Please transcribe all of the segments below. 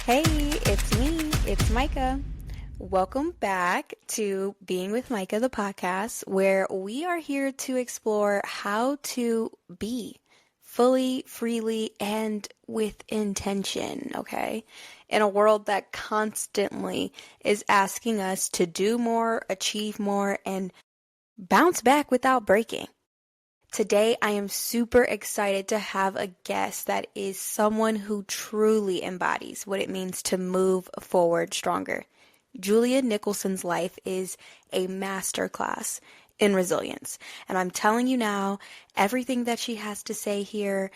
Hey, it's me, it's Micah. Welcome back to Being with Micah, the podcast, where we are here to explore how to be fully, freely, and with intention, okay? In a world that constantly is asking us to do more, achieve more, and bounce back without breaking. Today, I am super excited to have a guest that is someone who truly embodies what it means to move forward stronger. Julia Nicholson's life is a masterclass in resilience. And I'm telling you now, everything that she has to say here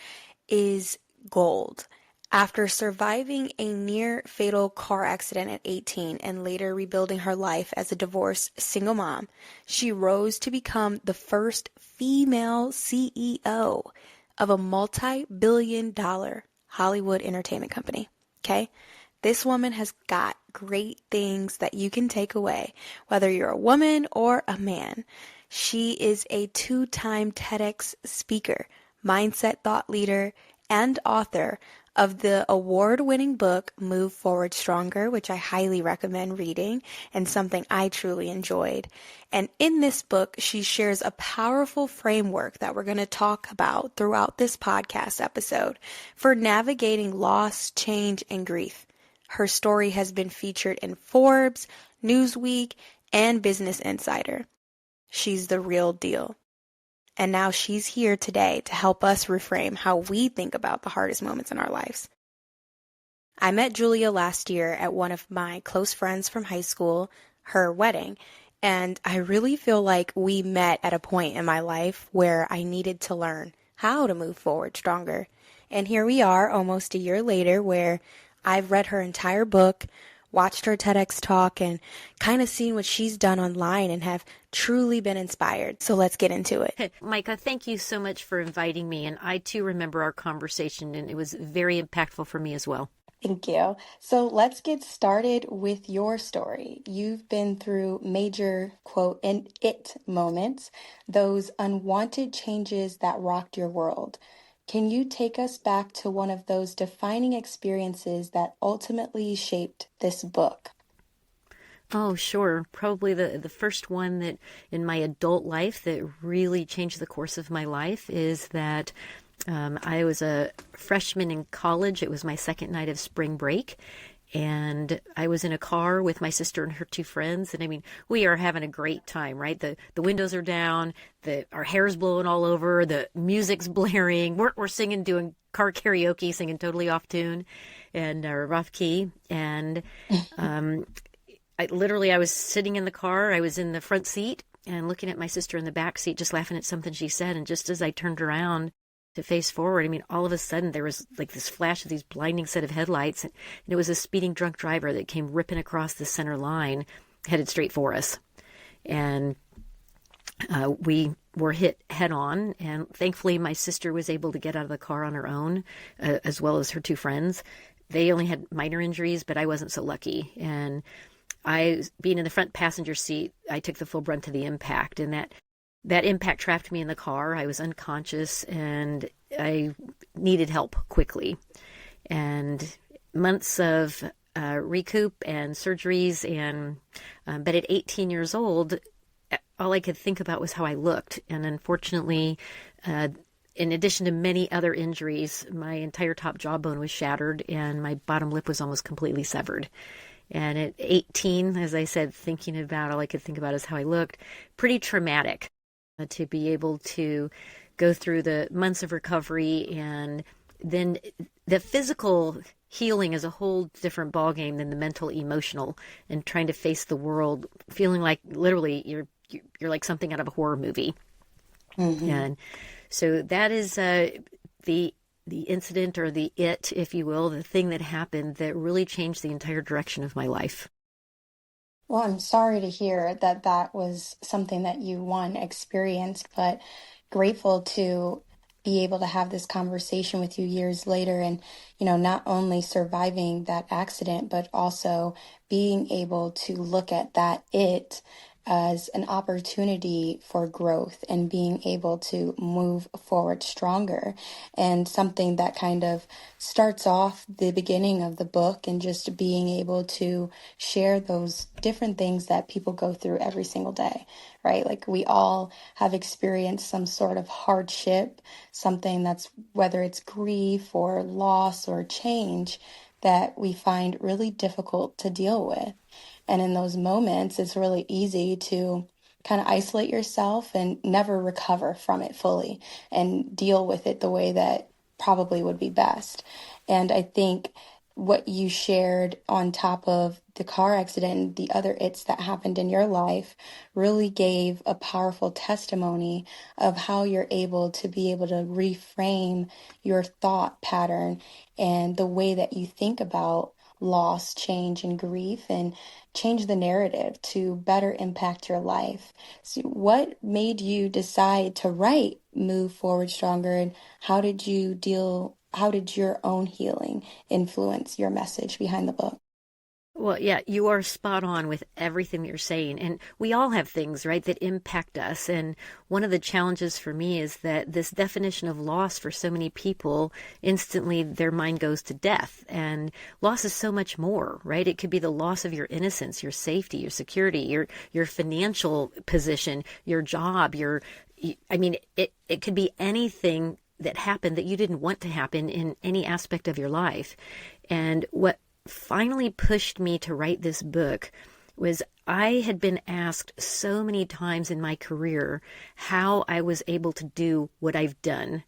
is gold. After surviving a near-fatal car accident at 18 and later rebuilding her life as a divorced single mom, she rose to become the first female CEO of a multi-billion-dollar Hollywood entertainment company. Okay? This woman has got great things that you can take away, whether you're a woman or a man. She is a two-time TEDx speaker, mindset thought leader, and author of the award-winning book Move Forward Stronger, which I highly recommend reading and something I truly enjoyed. And in this book, she shares a powerful framework that we're going to talk about throughout this podcast episode for navigating loss, change, and grief. Her story has been featured in Forbes, Newsweek, and Business Insider. She's the real deal. And now she's here today to help us reframe how we think about the hardest moments in our lives. I met Julia last year at one of my close friends from high school, her wedding, and I really feel like we met at a point in my life where I needed to learn how to move forward stronger. And here we are almost a year later where I've read her entire book, watched her TEDx talk, and kind of seen what she's done online and have truly been inspired. So let's get into it. Micah, thank you so much for inviting me. And I too remember our conversation, and it was very impactful for me as well. Thank you. So let's get started with your story. You've been through major, quote, and it moments, those unwanted changes that rocked your world. Can you take us back to one of those defining experiences that ultimately shaped this book? Oh, sure. Probably the first one that in my adult life that really changed the course of my life is that I was a freshman in college. It was my second night of spring break. And I was in a car with my sister and her two friends. And I mean, we are having a great time, right? The windows are down, our hair's blowing all over, the music's blaring. We're singing, doing car karaoke, singing totally off tune and off key. And I was sitting in the car. I was in the front seat and looking at my sister in the back seat, just laughing at something she said. And just as I turned around to face forward, I mean, all of a sudden there was like this flash of these blinding set of headlights, and it was a speeding drunk driver that came ripping across the center line, headed straight for us. And we were hit head on, and thankfully my sister was able to get out of the car on her own, as well as her two friends. They only had minor injuries, but I wasn't so lucky. And being in the front passenger seat, I took the full brunt of the impact, and that impact trapped me in the car. I was unconscious and I needed help quickly. And months of recoup and surgeries, but at 18 years old, all I could think about was how I looked. And unfortunately, in addition to many other injuries, my entire top jawbone was shattered and my bottom lip was almost completely severed. And at 18, as I said, thinking about all I could think about is how I looked. Pretty traumatic to be able to go through the months of recovery, and then the physical healing is a whole different ballgame than the mental, emotional, and trying to face the world, feeling like literally you're like something out of a horror movie. Mm-hmm. And so that is the incident, or the it, if you will, the thing that happened that really changed the entire direction of my life. Well, I'm sorry to hear that that was something that you experienced, but grateful to be able to have this conversation with you years later, and, not only surviving that accident, but also being able to look at that it as an opportunity for growth and being able to move forward stronger. And something that kind of starts off the beginning of the book and just being able to share those different things that people go through every single day, right? Like we all have experienced some sort of hardship, something that's whether it's grief or loss or change that we find really difficult to deal with. And in those moments, it's really easy to kind of isolate yourself and never recover from it fully and deal with it the way that probably would be best. And I think what you shared on top of the car accident and the other it's that happened in your life really gave a powerful testimony of how you're able to be able to reframe your thought pattern and the way that you think about loss, change, and grief, and change the narrative to better impact your life. So, what made you decide to write Move Forward Stronger, and how did your own healing influence your message behind the book? Well, yeah, you are spot on with everything that you're saying. And we all have things, right, that impact us. And one of the challenges for me is that this definition of loss for so many people, instantly their mind goes to death. And loss is so much more, right? It could be the loss of your innocence, your safety, your security, your financial position, your job, it could be anything that happened that you didn't want to happen in any aspect of your life. And what finally pushed me to write this book was I had been asked so many times in my career how I was able to do what I've done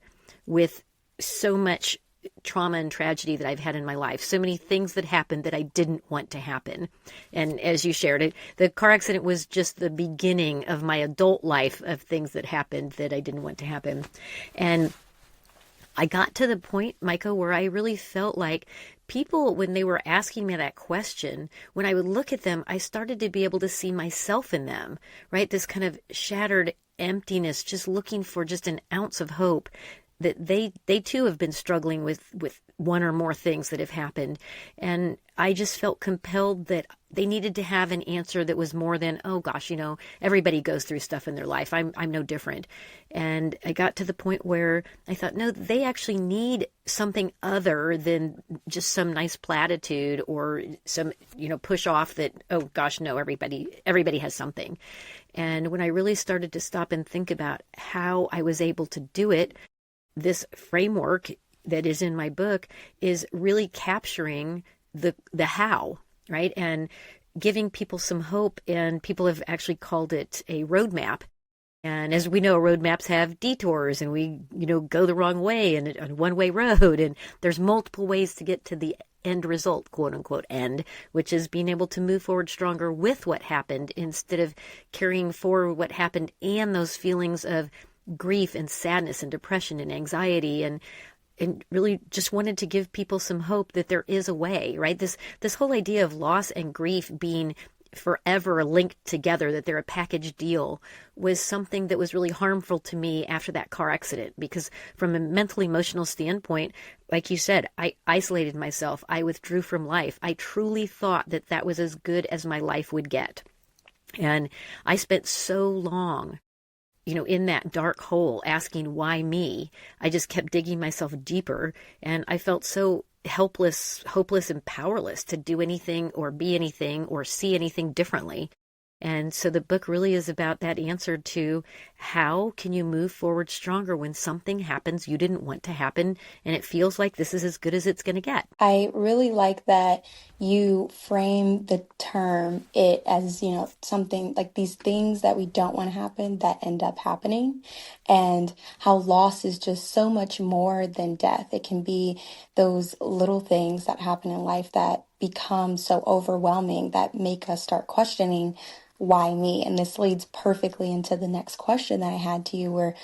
with so much trauma and tragedy that I've had in my life, so many things that happened that I didn't want to happen. And as you shared it, the car accident was just the beginning of my adult life of things that happened that I didn't want to happen. And I got to the point, Micah, where I really felt like people, when they were asking me that question, when I would look at them, I started to be able to see myself in them, right? This kind of shattered emptiness, just looking for just an ounce of hope that they too have been struggling with one or more things that have happened. And I just felt compelled that they needed to have an answer that was more than, oh gosh, everybody goes through stuff in their life. I'm no different. And I got to the point where I thought, no, they actually need something other than just some nice platitude or some, push off that, oh gosh, no, everybody has something. And when I really started to stop and think about how I was able to do it, this framework that is in my book is really capturing the how, right? And giving people some hope. And people have actually called it a roadmap. And as we know, roadmaps have detours and we, go the wrong way and a one-way road. And there's multiple ways to get to the end result, quote unquote end, which is being able to move forward stronger with what happened instead of carrying forward what happened and those feelings of grief and sadness and depression and anxiety and really just wanted to give people some hope that there is a way, right? This whole idea of loss and grief being forever linked together, that they're a package deal, was something that was really harmful to me after that car accident. Because from a mental emotional standpoint, like you said, I isolated myself. I withdrew from life. I truly thought that that was as good as my life would get. And I spent so long in that dark hole asking why me. I just kept digging myself deeper, and I felt so helpless, hopeless, and powerless to do anything or be anything or see anything differently. And so the book really is about that answer to how can you move forward stronger when something happens you didn't want to happen and it feels like this is as good as it's going to get. I really like that you frame the term it as, something like these things that we don't want to happen that end up happening, and how loss is just so much more than death. It can be those little things that happen in life that become so overwhelming that make us start questioning why me? And this leads perfectly into the next question that I had to you, where,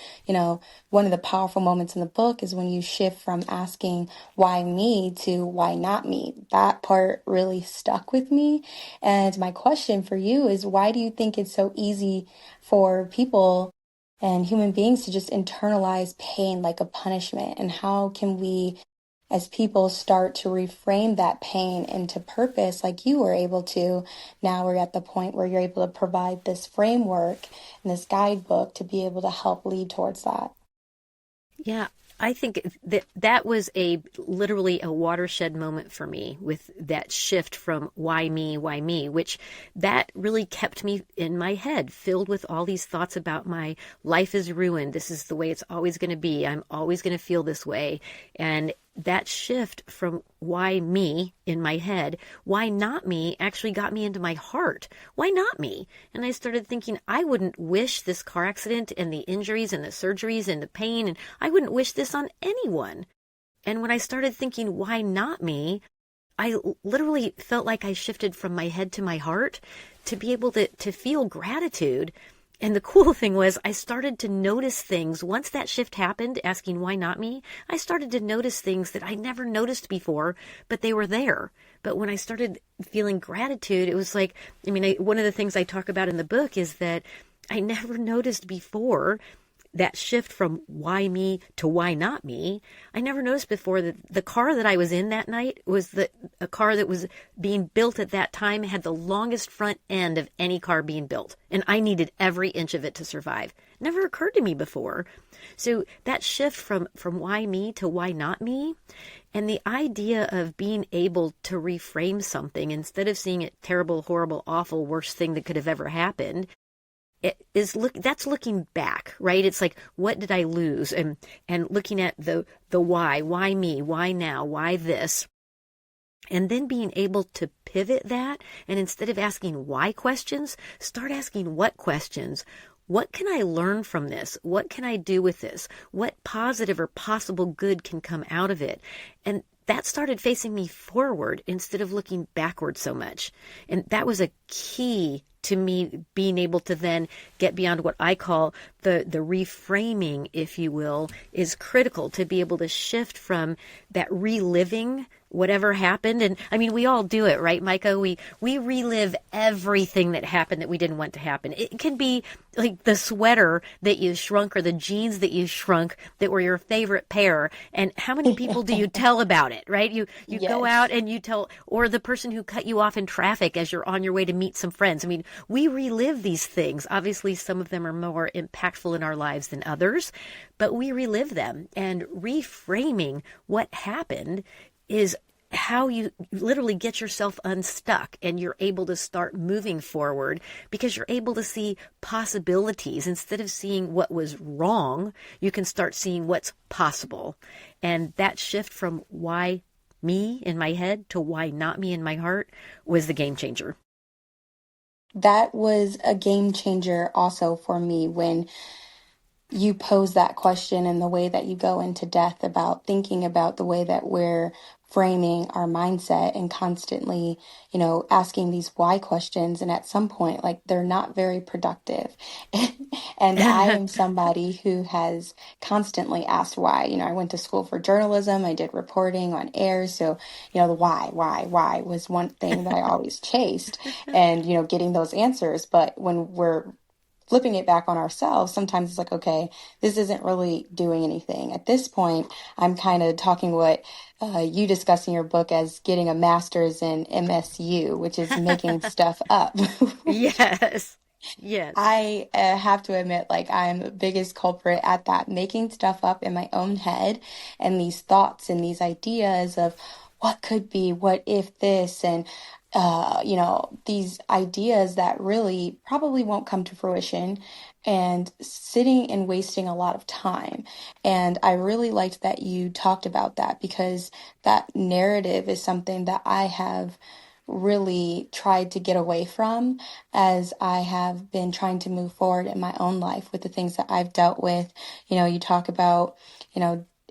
one of the powerful moments in the book is when you shift from asking why me to why not me. That part really stuck with me. And my question for you is, why do you think it's so easy for people and human beings to just internalize pain like a punishment? And how can we as people start to reframe that pain into purpose, like you were able to, now we're at the point where you're able to provide this framework and this guidebook to be able to help lead towards that. Yeah, I think that was a literally a watershed moment for me with that shift from why me, which that really kept me in my head, filled with all these thoughts about my life is ruined. This is the way it's always going to be. I'm always going to feel this way. And that shift from why me in my head, why not me, actually got me into my heart. Why not me? And I started thinking, I wouldn't wish this car accident and the injuries and the surgeries and the pain, and I wouldn't wish this on anyone. And when I started thinking, why not me, I literally felt like I shifted from my head to my heart to be able to feel gratitude. And the cool thing was I started to notice things. Once that shift happened, asking why not me, I started to notice things that I never noticed before, but they were there. But when I started feeling gratitude, it was like, one of the things I talk about in the book is that I never noticed before that shift from why me to why not me. I never noticed before that the car that I was in that night was a car that was being built at that time, had the longest front end of any car being built. And I needed every inch of it to survive. Never occurred to me before. So that shift from why me to why not me, and the idea of being able to reframe something instead of seeing it terrible, horrible, awful, worst thing that could have ever happened, that's looking back, right? It's like, what did I lose? And looking at the why me, why now, why this? And then being able to pivot that, and instead of asking why questions, start asking what questions. What can I learn from this? What can I do with this? What positive or possible good can come out of it? And that started facing me forward instead of looking backward so much. And that was a key to me being able to then get beyond what I call the reframing, if you will, is critical to be able to shift from that reliving whatever happened. And we all do it, right, Micah? We relive everything that happened that we didn't want to happen. It can be like the sweater that you shrunk or the jeans that you shrunk that were your favorite pair. And how many people do you tell about it, right? You Yes. go out and you tell, or the person who cut you off in traffic as you're on your way to meet some friends. We relive these things. Obviously, some of them are more impactful in our lives than others, but we relive them. And reframing what happened is how you literally get yourself unstuck and you're able to start moving forward because you're able to see possibilities. Instead of seeing what was wrong, you can start seeing what's possible. And that shift from why me in my head to why not me in my heart was the game changer. That was a game changer also for me when you pose that question and the way that you go into depth about thinking about the way that we're framing our mindset and constantly, asking these why questions. And at some point, like, they're not very productive. And I am somebody who has constantly asked why. I went to school for journalism. I did reporting on air. So, the why was one thing that I always chased and, getting those answers. But when we're flipping it back on ourselves, sometimes it's like, okay, this isn't really doing anything. At this point, I'm kind of talking what you discuss in your book as getting a master's in MSU, which is making stuff up. Yes. Yes. I have to admit, like, I'm the biggest culprit at that, making stuff up in my own head and these thoughts and these ideas of what could be, what if this, and these ideas that really probably won't come to fruition, and sitting and wasting a lot of time. And I really liked that you talked about that because that narrative is something that I have really tried to get away from as I have been trying to move forward in my own life with the things that I've dealt with. You talk about,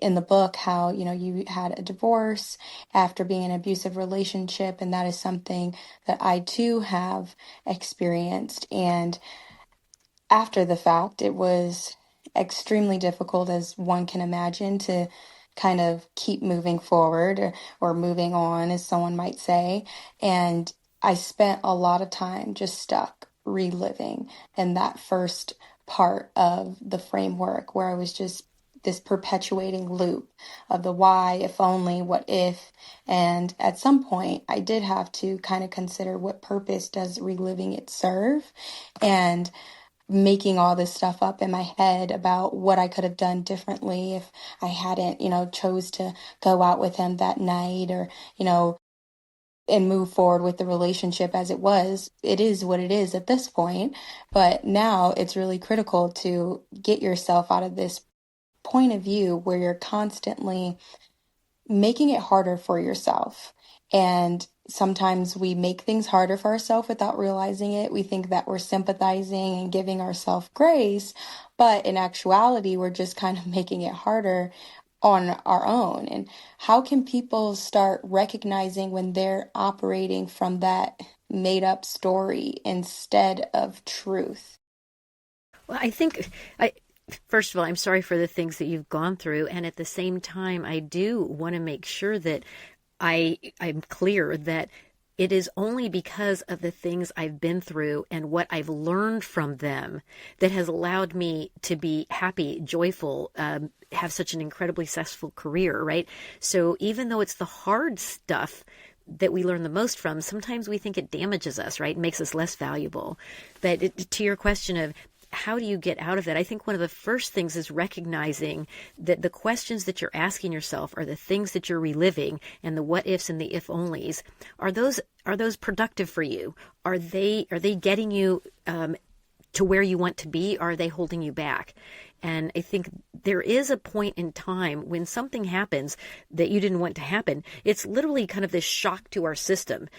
in the book how, you had a divorce after being in an abusive relationship, and that is something that I too have experienced. And after the fact, it was extremely difficult, as one can imagine, to kind of keep moving forward or moving on, as someone might say. And I spent a lot of time just stuck reliving in that first part of the framework where I was just this perpetuating loop of the why, if only, what if. And at some point, I did have to kind of consider what purpose does reliving it serve, and making all this stuff up in my head about what I could have done differently if I hadn't, chose to go out with him that night, or, and move forward with the relationship as it was. It is what it is at this point. But now it's really critical to get yourself out of this point of view where you're constantly making it harder for yourself. And sometimes we make things harder for ourselves without realizing it. We think that we're sympathizing and giving ourselves grace, but in actuality, we're just kind of making it harder on our own. And how can people start recognizing when they're operating from that made up story instead of truth? Well, I think first of all, I'm sorry for the things that you've gone through. And at the same time, I do want to make sure that I'm clear that it is only because of the things I've been through and what I've learned from them that has allowed me to be happy, joyful, have such an incredibly successful career, right? So even though it's the hard stuff that we learn the most from, sometimes we think it damages us, right? It makes us less valuable. But to your question of how do you get out of that? I think one of the first things is recognizing that the questions that you're asking yourself are the things that you're reliving, and the what ifs and the if onlys. Are those productive for you? Are they getting you to where you want to be? Or are they holding you back? And I think there is a point in time when something happens that you didn't want to happen. It's literally kind of this shock to our system.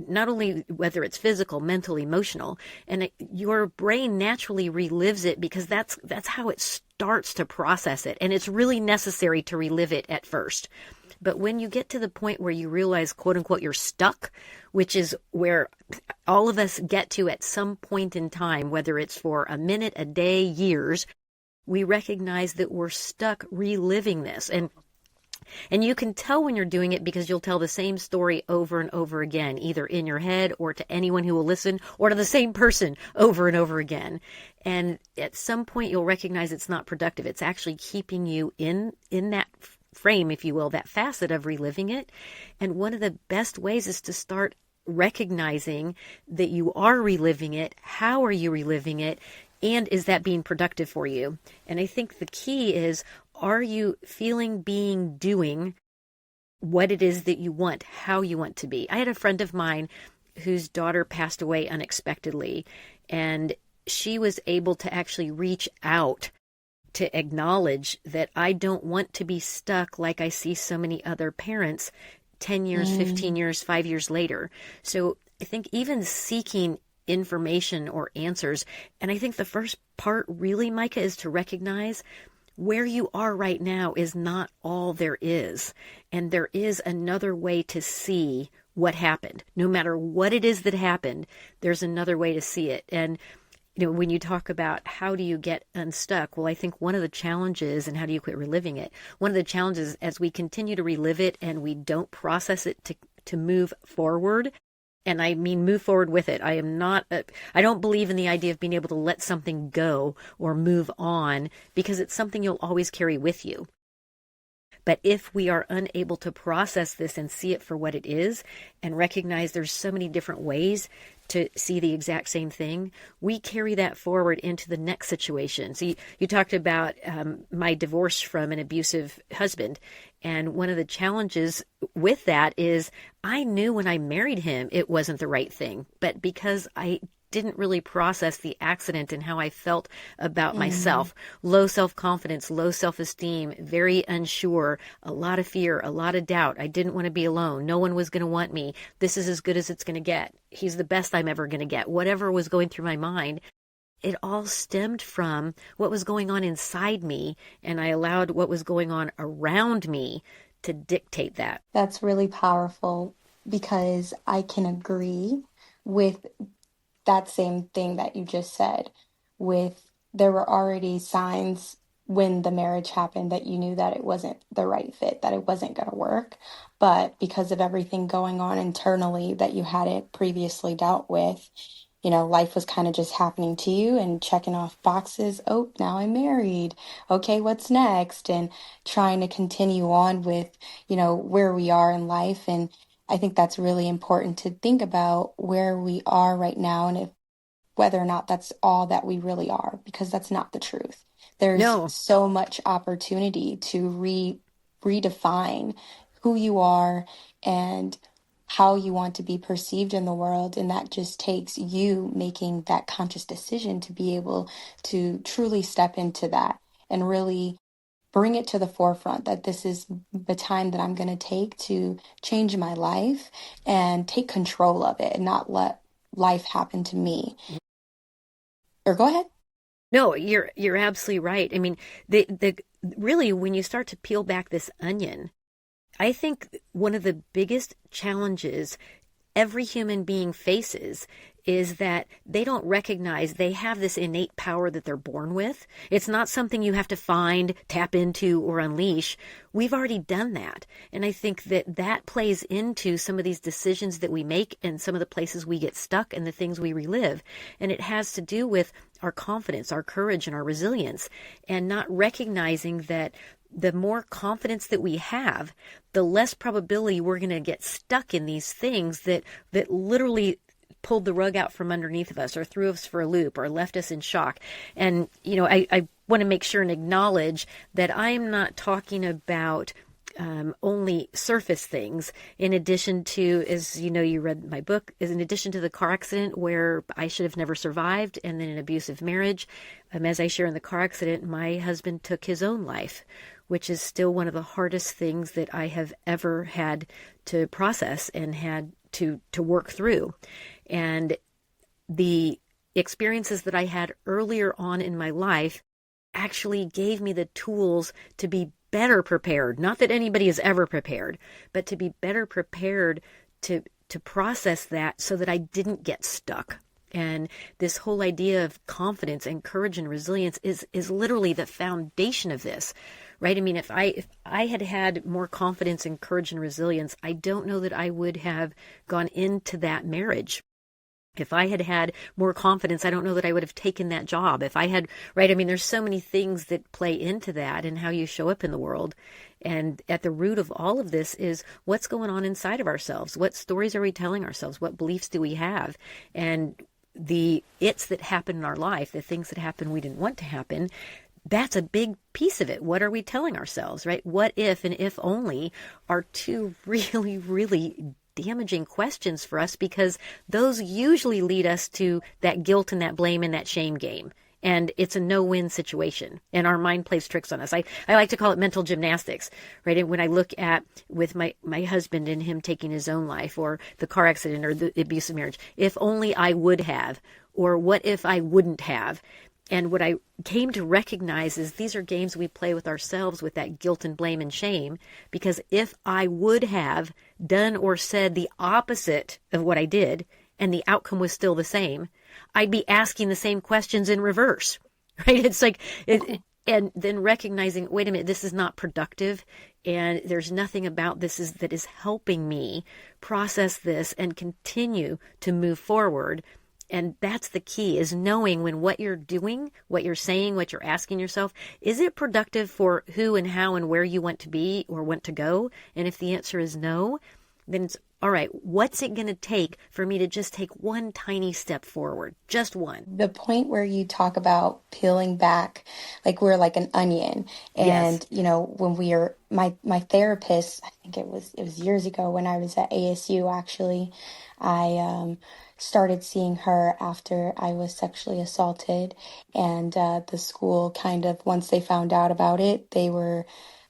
Not only whether it's physical, mental, emotional, and your brain naturally relives it because that's how it starts to process it. And it's really necessary to relive it at first. But when you get to the point where you realize, quote unquote, you're stuck, which is where all of us get to at some point in time, whether it's for a minute, a day, years, we recognize that we're stuck reliving this. And you can tell when you're doing it because you'll tell the same story over and over again, either in your head or to anyone who will listen, or to the same person over and over again. And at some point you'll recognize it's not productive. It's actually keeping you in that frame, if you will, that facet of reliving it. And one of the best ways is to start recognizing that you are reliving it. How are you reliving it? And is that being productive for you? And I think the key is, are you feeling, being, doing what it is that you want, how you want to be? I had a friend of mine whose daughter passed away unexpectedly, and she was able to actually reach out to acknowledge that I don't want to be stuck like I see so many other parents 10 years, 15 years, 5 years later. So I think even seeking information or answers, and I think the first part really, Micah, is to recognize where you are right now is not all there is. And there is another way to see what happened. No matter what it is that happened, there's another way to see it. And when you talk about how do you get unstuck, well, I think one of the challenges, and how do you quit reliving it? One of the challenges as we continue to relive it and we don't process it to move forward. And I mean, move forward with it. I don't believe in the idea of being able to let something go or move on, because it's something you'll always carry with you. But if we are unable to process this and see it for what it is, and recognize there's so many different ways to see the exact same thing, we carry that forward into the next situation. So you talked about my divorce from an abusive husband. And one of the challenges with that is I knew when I married him it wasn't the right thing. But because I didn't really process the accident and how I felt about myself, low self-confidence, low self-esteem, very unsure, a lot of fear, a lot of doubt. I didn't want to be alone. No one was going to want me. This is as good as it's going to get. He's the best I'm ever going to get. Whatever was going through my mind, it all stemmed from what was going on inside me, and I allowed what was going on around me to dictate that. That's really powerful, because I can agree with that same thing that you just said. There were already signs when the marriage happened that you knew that it wasn't the right fit, that it wasn't going to work. But because of everything going on internally that you hadn't previously dealt with, life was kind of just happening to you and checking off boxes. Oh, now I'm married. Okay, what's next? And trying to continue on with, where we are in life. And I think that's really important to think about where we are right now and if whether or not that's all that we really are, because that's not the truth. There's No, so much opportunity to redefine who you are and how you want to be perceived in the world. And that just takes you making that conscious decision to be able to truly step into that and really bring it to the forefront that this is the time that I'm going to take to change my life and take control of it and not let life happen to me. Or go ahead. no, you're absolutely right. I mean, the really when you start to peel back this onion, I think one of the biggest challenges every human being faces is that they don't recognize they have this innate power that they're born with. It's not something you have to find, tap into, or unleash. We've already done that. And I think that that plays into some of these decisions that we make and some of the places we get stuck and the things we relive. And it has to do with our confidence, our courage, and our resilience, and not recognizing that the more confidence that we have, the less probability we're going to get stuck in these things that literally pulled the rug out from underneath of us or threw us for a loop or left us in shock. And, I want to make sure and acknowledge that I am not talking about only surface things. In addition to, as you know, you read my book, is in addition to the car accident where I should have never survived, and then an abusive marriage. As I share in the car accident, my husband took his own life, which is still one of the hardest things that I have ever had to process and had to work through. And the experiences that I had earlier on in my life actually gave me the tools to be better prepared. Not that anybody is ever prepared, but to be better prepared to process that so that I didn't get stuck. And this whole idea of confidence and courage and resilience is literally the foundation of this, right? I mean, if I had had more confidence and courage and resilience, I don't know that I would have gone into that marriage. If I had had more confidence, I don't know that I would have taken that job. If I had, right? I mean, there's so many things that play into that and how you show up in the world. And at the root of all of this is what's going on inside of ourselves. What stories are we telling ourselves? What beliefs do we have? And the it's that happen in our life, the things that happen we didn't want to happen, that's a big piece of it. What are we telling ourselves, right? What if and if only are two really, really damaging questions for us, because those usually lead us to that guilt and that blame and that shame game. And it's a no-win situation. And our mind plays tricks on us. I like to call it mental gymnastics, right? And when I look at with my husband and him taking his own life, or the car accident, or the abusive marriage, if only I would have, or what if I wouldn't have? And what I came to recognize is these are games we play with ourselves with that guilt and blame and shame, because if I would have done or said the opposite of what I did and the outcome was still the same, I'd be asking the same questions in reverse, right? It's like, and then recognizing, wait a minute, this is not productive. And there's nothing about this that is helping me process this and continue to move forward. And that's the key, is knowing when what you're doing, what you're saying, what you're asking yourself, is it productive for who and how and where you want to be or want to go? And if the answer is no, then it's, all right, what's it going to take for me to just take one tiny step forward? Just one. The point where you talk about peeling back, like we're like an onion. Yes. And, when we are, my therapist, I think it was years ago when I was at ASU, actually, I started seeing her after I was sexually assaulted. And the school kind of, once they found out about it, they were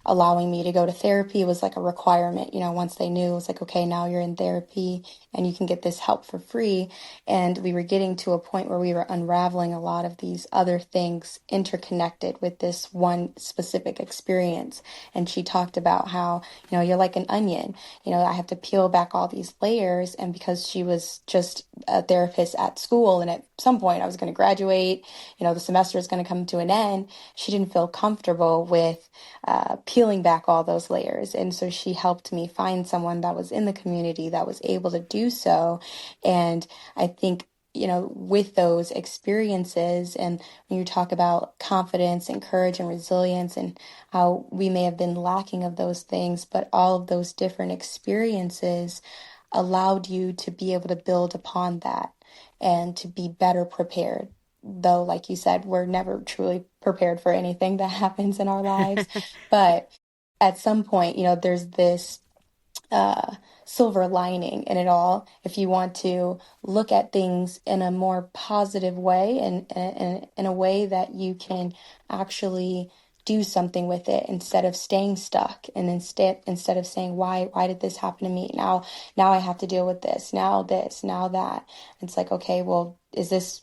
allowing me to go to therapy. It was like a requirement, once they knew, it was like, okay, now you're in therapy and you can get this help for free. And we were getting to a point where we were unraveling a lot of these other things interconnected with this one specific experience. And she talked about how, you're like an onion, I have to peel back all these layers. And because she was just a therapist at school, and at some point I was going to graduate, the semester is going to come to an end, she didn't feel comfortable with peeling back all those layers. And so she helped me find someone that was in the community that was able to do so. And I think with those experiences, and when you talk about confidence and courage and resilience and how we may have been lacking of those things, but all of those different experiences allowed you to be able to build upon that and to be better prepared. Though, like you said, we're never truly prepared for anything that happens in our lives. But at some point, there's this uh, silver lining in it all. If you want to look at things in a more positive way and in a way that you can actually do something with it instead of staying stuck, and instead of saying, why did this happen to me? Now I have to deal with this, now that. It's like, okay, well, is this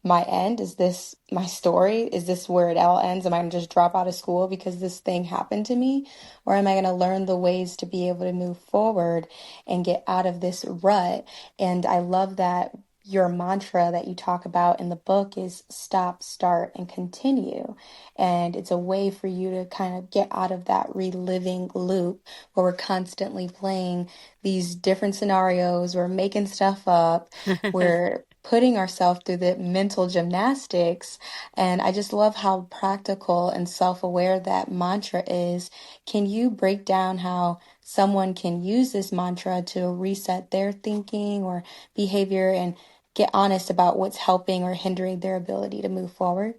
my end? Is this my story? Is this where it all ends? Am I going to just drop out of school because this thing happened to me? Or am I going to learn the ways to be able to move forward and get out of this rut? And I love that your mantra that you talk about in the book is stop, start, and continue. And it's a way for you to kind of get out of that reliving loop where we're constantly playing these different scenarios, we're making stuff up, we're putting ourselves through the mental gymnastics. And I just love how practical and self-aware that mantra is. Can you break down how someone can use this mantra to reset their thinking or behavior and get honest about what's helping or hindering their ability to move forward?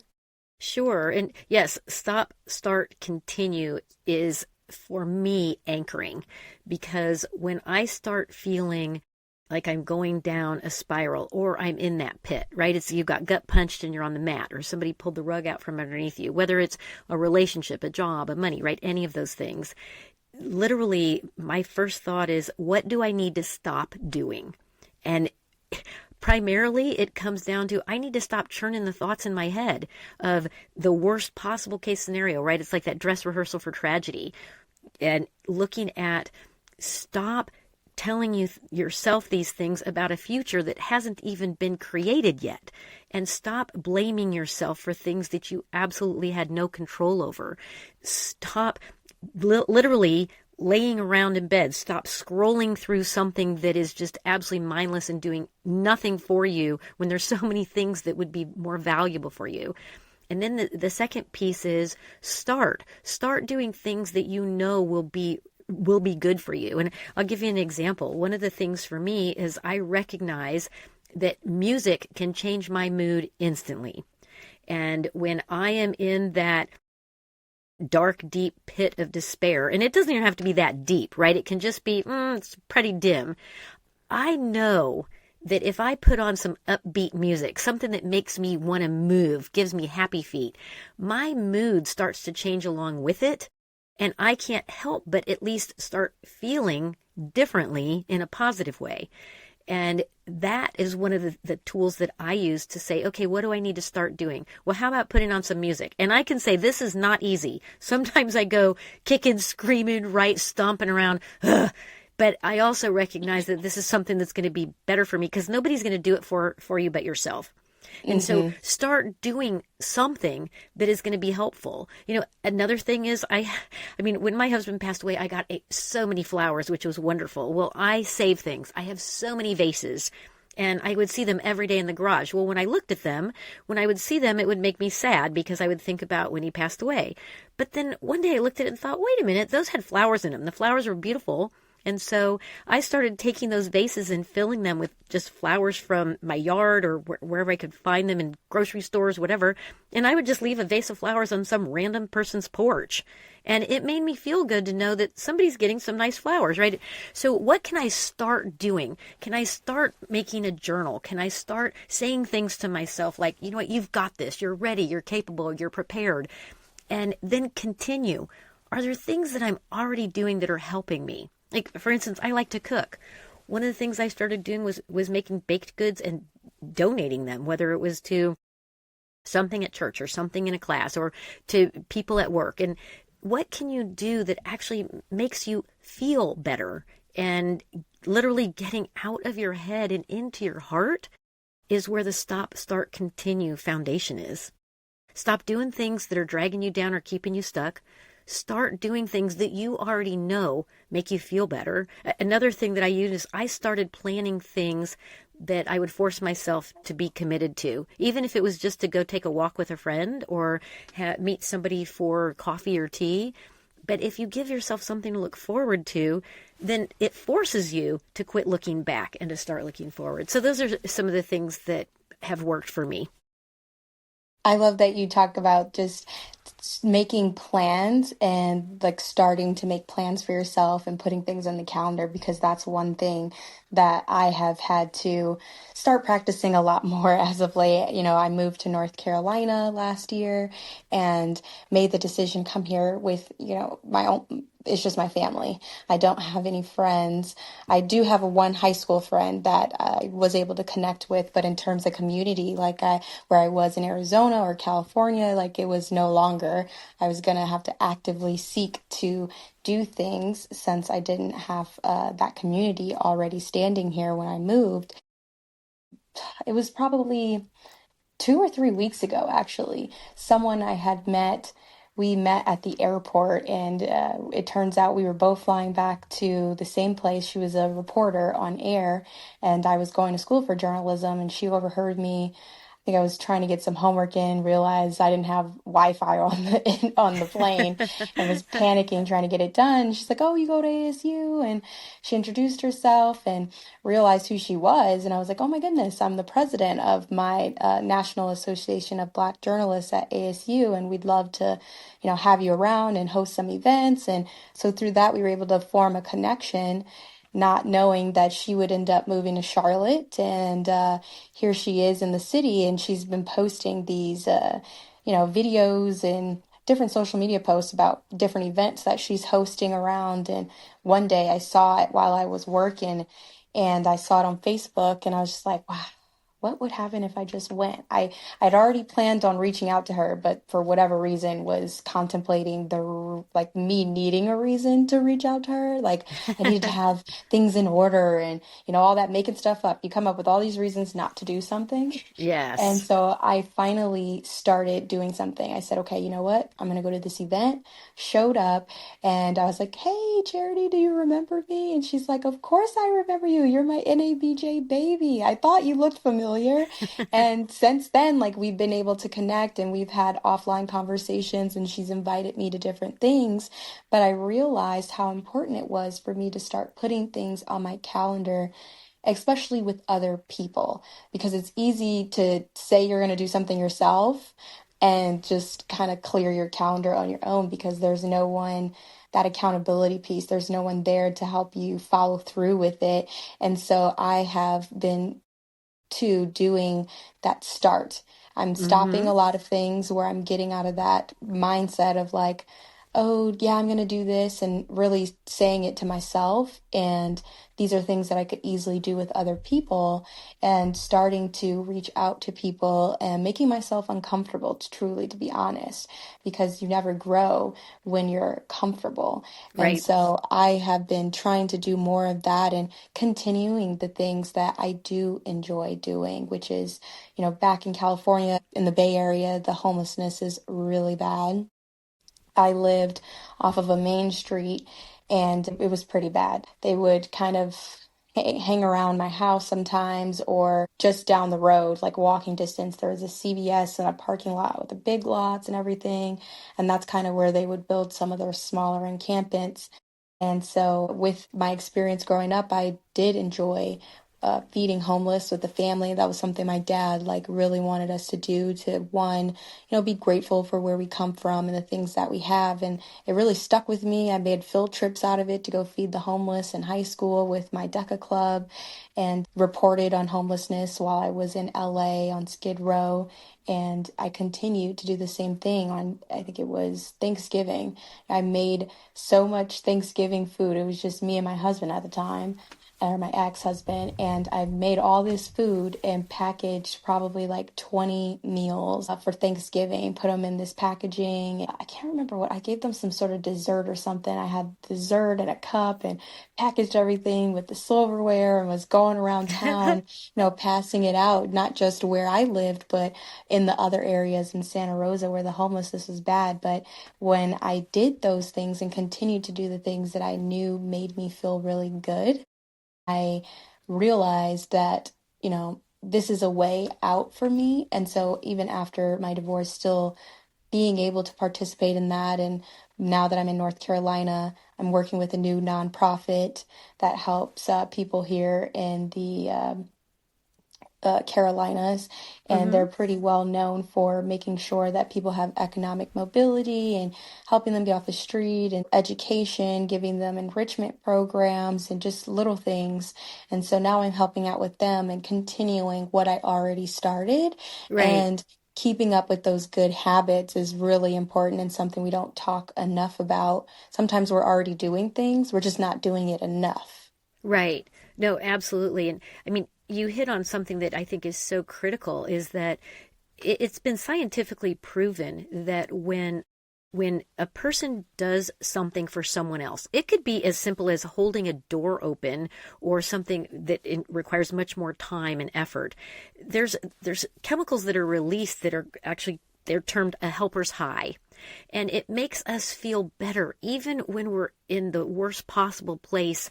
Sure. And yes, stop, start, continue is for me anchoring, because when I start feeling like I'm going down a spiral or I'm in that pit, right? It's you got gut punched and you're on the mat, or somebody pulled the rug out from underneath you, whether it's a relationship, a job, a money, right? Any of those things. Literally, my first thought is, what do I need to stop doing? And primarily, it comes down to, I need to stop churning the thoughts in my head of the worst possible case scenario, right? It's like that dress rehearsal for tragedy. And looking at, stop telling yourself these things about a future that hasn't even been created yet. And stop blaming yourself for things that you absolutely had no control over. Stop literally laying around in bed. Stop scrolling through something that is just absolutely mindless and doing nothing for you when there's so many things that would be more valuable for you. And then the second piece is start doing things that you know will be good for you. And I'll give you an example. One of the things for me is I recognize that music can change my mood instantly. And when I am in that dark, deep pit of despair, and it doesn't even have to be that deep, right? It can just be, it's pretty dim. I know that if I put on some upbeat music, something that makes me want to move, gives me happy feet, my mood starts to change along with it. And I can't help but at least start feeling differently in a positive way. And that is one of the tools that I use to say, okay, what do I need to start doing? Well, how about putting on some music? And I can say this is not easy. Sometimes I go kicking, screaming, right, stomping around. Ugh. But I also recognize that this is something that's going to be better for me, because nobody's going to do it for you but yourself. And so start doing something that is going to be helpful. Another thing is, I mean, when my husband passed away, I got so many flowers, which was wonderful. Well, I save things. I have so many vases, and I would see them every day in the garage. Well, when I looked at them, when I would see them, it would make me sad because I would think about when he passed away. But then one day I looked at it and thought, wait a minute, those had flowers in them. The flowers were beautiful. And so I started taking those vases and filling them with just flowers from my yard or wherever I could find them, in grocery stores, whatever. And I would just leave a vase of flowers on some random person's porch. And it made me feel good to know that somebody's getting some nice flowers, right? So what can I start doing? Can I start making a journal? Can I start saying things to myself like, you know what, you've got this, you're ready, you're capable, you're prepared. And then continue. Are there things that I'm already doing that are helping me? Like, for instance, I like to cook. One of the things I started doing was making baked goods and donating them, whether it was to something at church or something in a class or to people at work. And what can you do that actually makes you feel better? And literally getting out of your head and into your heart is where the stop, start, continue foundation is. Stop doing things that are dragging you down or keeping you stuck. Start doing things that you already know make you feel better. Another thing that I use is I started planning things that I would force myself to be committed to, even if it was just to go take a walk with a friend or meet somebody for coffee or tea. But if you give yourself something to look forward to, then it forces you to quit looking back and to start looking forward. So those are some of the things that have worked for me. I love that you talk about just making plans and like starting to make plans for yourself and putting things on the calendar, because that's one thing that I have had to start practicing a lot more as of late. You know, I moved to North Carolina last year and made the decision come here with, my own, it's just my family. I don't have any friends. I do have a one high school friend that I was able to connect with, but in terms of community, where I was in Arizona or California, like it was no longer. I was going to have to actively seek to do things since I didn't have that community already standing here when I moved. It was probably 2 or 3 weeks ago, actually. Someone I had met, we met at the airport, and it turns out we were both flying back to the same place. She was a reporter on air, and I was going to school for journalism, and she overheard me. I think I was trying to get some homework in, realized I didn't have Wi-Fi on on the plane, and was panicking trying to get it done. She's like, "Oh, you go to ASU," and she introduced herself and realized who she was. And I was like, "Oh my goodness, I'm the president of my National Association of Black Journalists at ASU, and we'd love to, have you around and host some events." And so through that, we were able to form a connection, not knowing that she would end up moving to Charlotte. And here she is in the city, and she's been posting these, videos and different social media posts about different events that she's hosting around. And one day I saw it while I was working, and I saw it on Facebook, and I was just like, wow, what would happen if I just went? I'd already planned on reaching out to her, but for whatever reason was contemplating like me needing a reason to reach out to her. Like I needed to have things in order and, all that, making stuff up. You come up with all these reasons not to do something. And Yes. so I finally started doing something. I said, okay, you know what? I'm going to go to this event. Showed up, and I was like, hey, Charity, do you remember me? And she's like, of course I remember you. You're my NABJ baby. I thought you looked familiar. And since then, like we've been able to connect, and we've had offline conversations, and she's invited me to different things. But I realized how important it was for me to start putting things on my calendar, especially with other people, because it's easy to say you're going to do something yourself and just kind of clear your calendar on your own, because there's no one, that accountability piece, there's no one there to help you follow through with it. And so I have been to doing that start. I'm stopping Mm-hmm. a lot of things where I'm getting out of that mindset of like, oh, yeah, I'm going to do this, and really saying it to myself. And these are things that I could easily do with other people, and starting to reach out to people and making myself uncomfortable, to be honest, because you never grow when you're comfortable. And Right. so I have been trying to do more of that and continuing the things that I do enjoy doing, which is, back in California, in the Bay Area, the homelessness is really bad. I lived off of a main street, and it was pretty bad. They would kind of hang around my house sometimes, or just down the road, like walking distance. There was a CVS and a parking lot with the big lots and everything. And that's kind of where they would build some of their smaller encampments. And so, with my experience growing up, I did enjoy feeding homeless with the family. That was something my dad like really wanted us to do, to one, be grateful for where we come from and the things that we have. And it really stuck with me. I made field trips out of it to go feed the homeless in high school with my DECA club, and reported on homelessness while I was in LA on Skid Row. And I continued to do the same thing on, I think it was Thanksgiving. I made so much Thanksgiving food. It was just me and my husband at the time, or my ex-husband, and I made all this food and packaged probably like 20 meals for Thanksgiving, put them in this packaging. I can't remember what, I gave them some sort of dessert or something. I had dessert in a cup and packaged everything with the silverware, and was going around town, passing it out, not just where I lived, but in the other areas in Santa Rosa where the homelessness was bad. But when I did those things and continued to do the things that I knew made me feel really good, I realized that this is a way out for me. And so even after my divorce, still being able to participate in that. And now that I'm in North Carolina, I'm working with a new nonprofit that helps people here in the Carolinas, and Mm-hmm. they're pretty well known for making sure that people have economic mobility and helping them get off the street and education, giving them enrichment programs and just little things. And so now I'm helping out with them and continuing what I already started, Right. and keeping up with those good habits is really important and something we don't talk enough about. Sometimes we're already doing things, we're just not doing it enough. Right. No, absolutely. And I mean, you hit on something that I think is so critical is that it's been scientifically proven that when a person does something for someone else, it could be as simple as holding a door open or something that requires much more time and effort. There's chemicals that are released that are actually they're termed a helper's high. And it makes us feel better even when we're in the worst possible place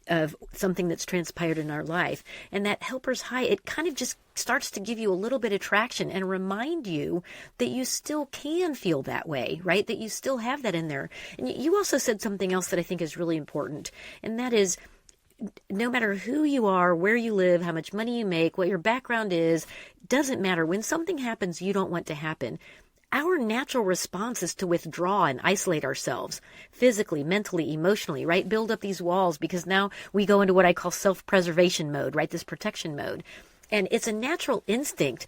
of something that's transpired in our life. And that helper's high, it kind of just starts to give you a little bit of traction and remind you that you still can feel that way, right? That you still have that in there. And you also said something else that I think is really important, and that is no matter who you are, where you live, how much money you make, what your background is, doesn't matter. When something happens you don't want to happen, our natural response is to withdraw and isolate ourselves physically, mentally, emotionally, right? Build up these walls because now we go into what I call self-preservation mode, right? This protection mode. And it's a natural instinct.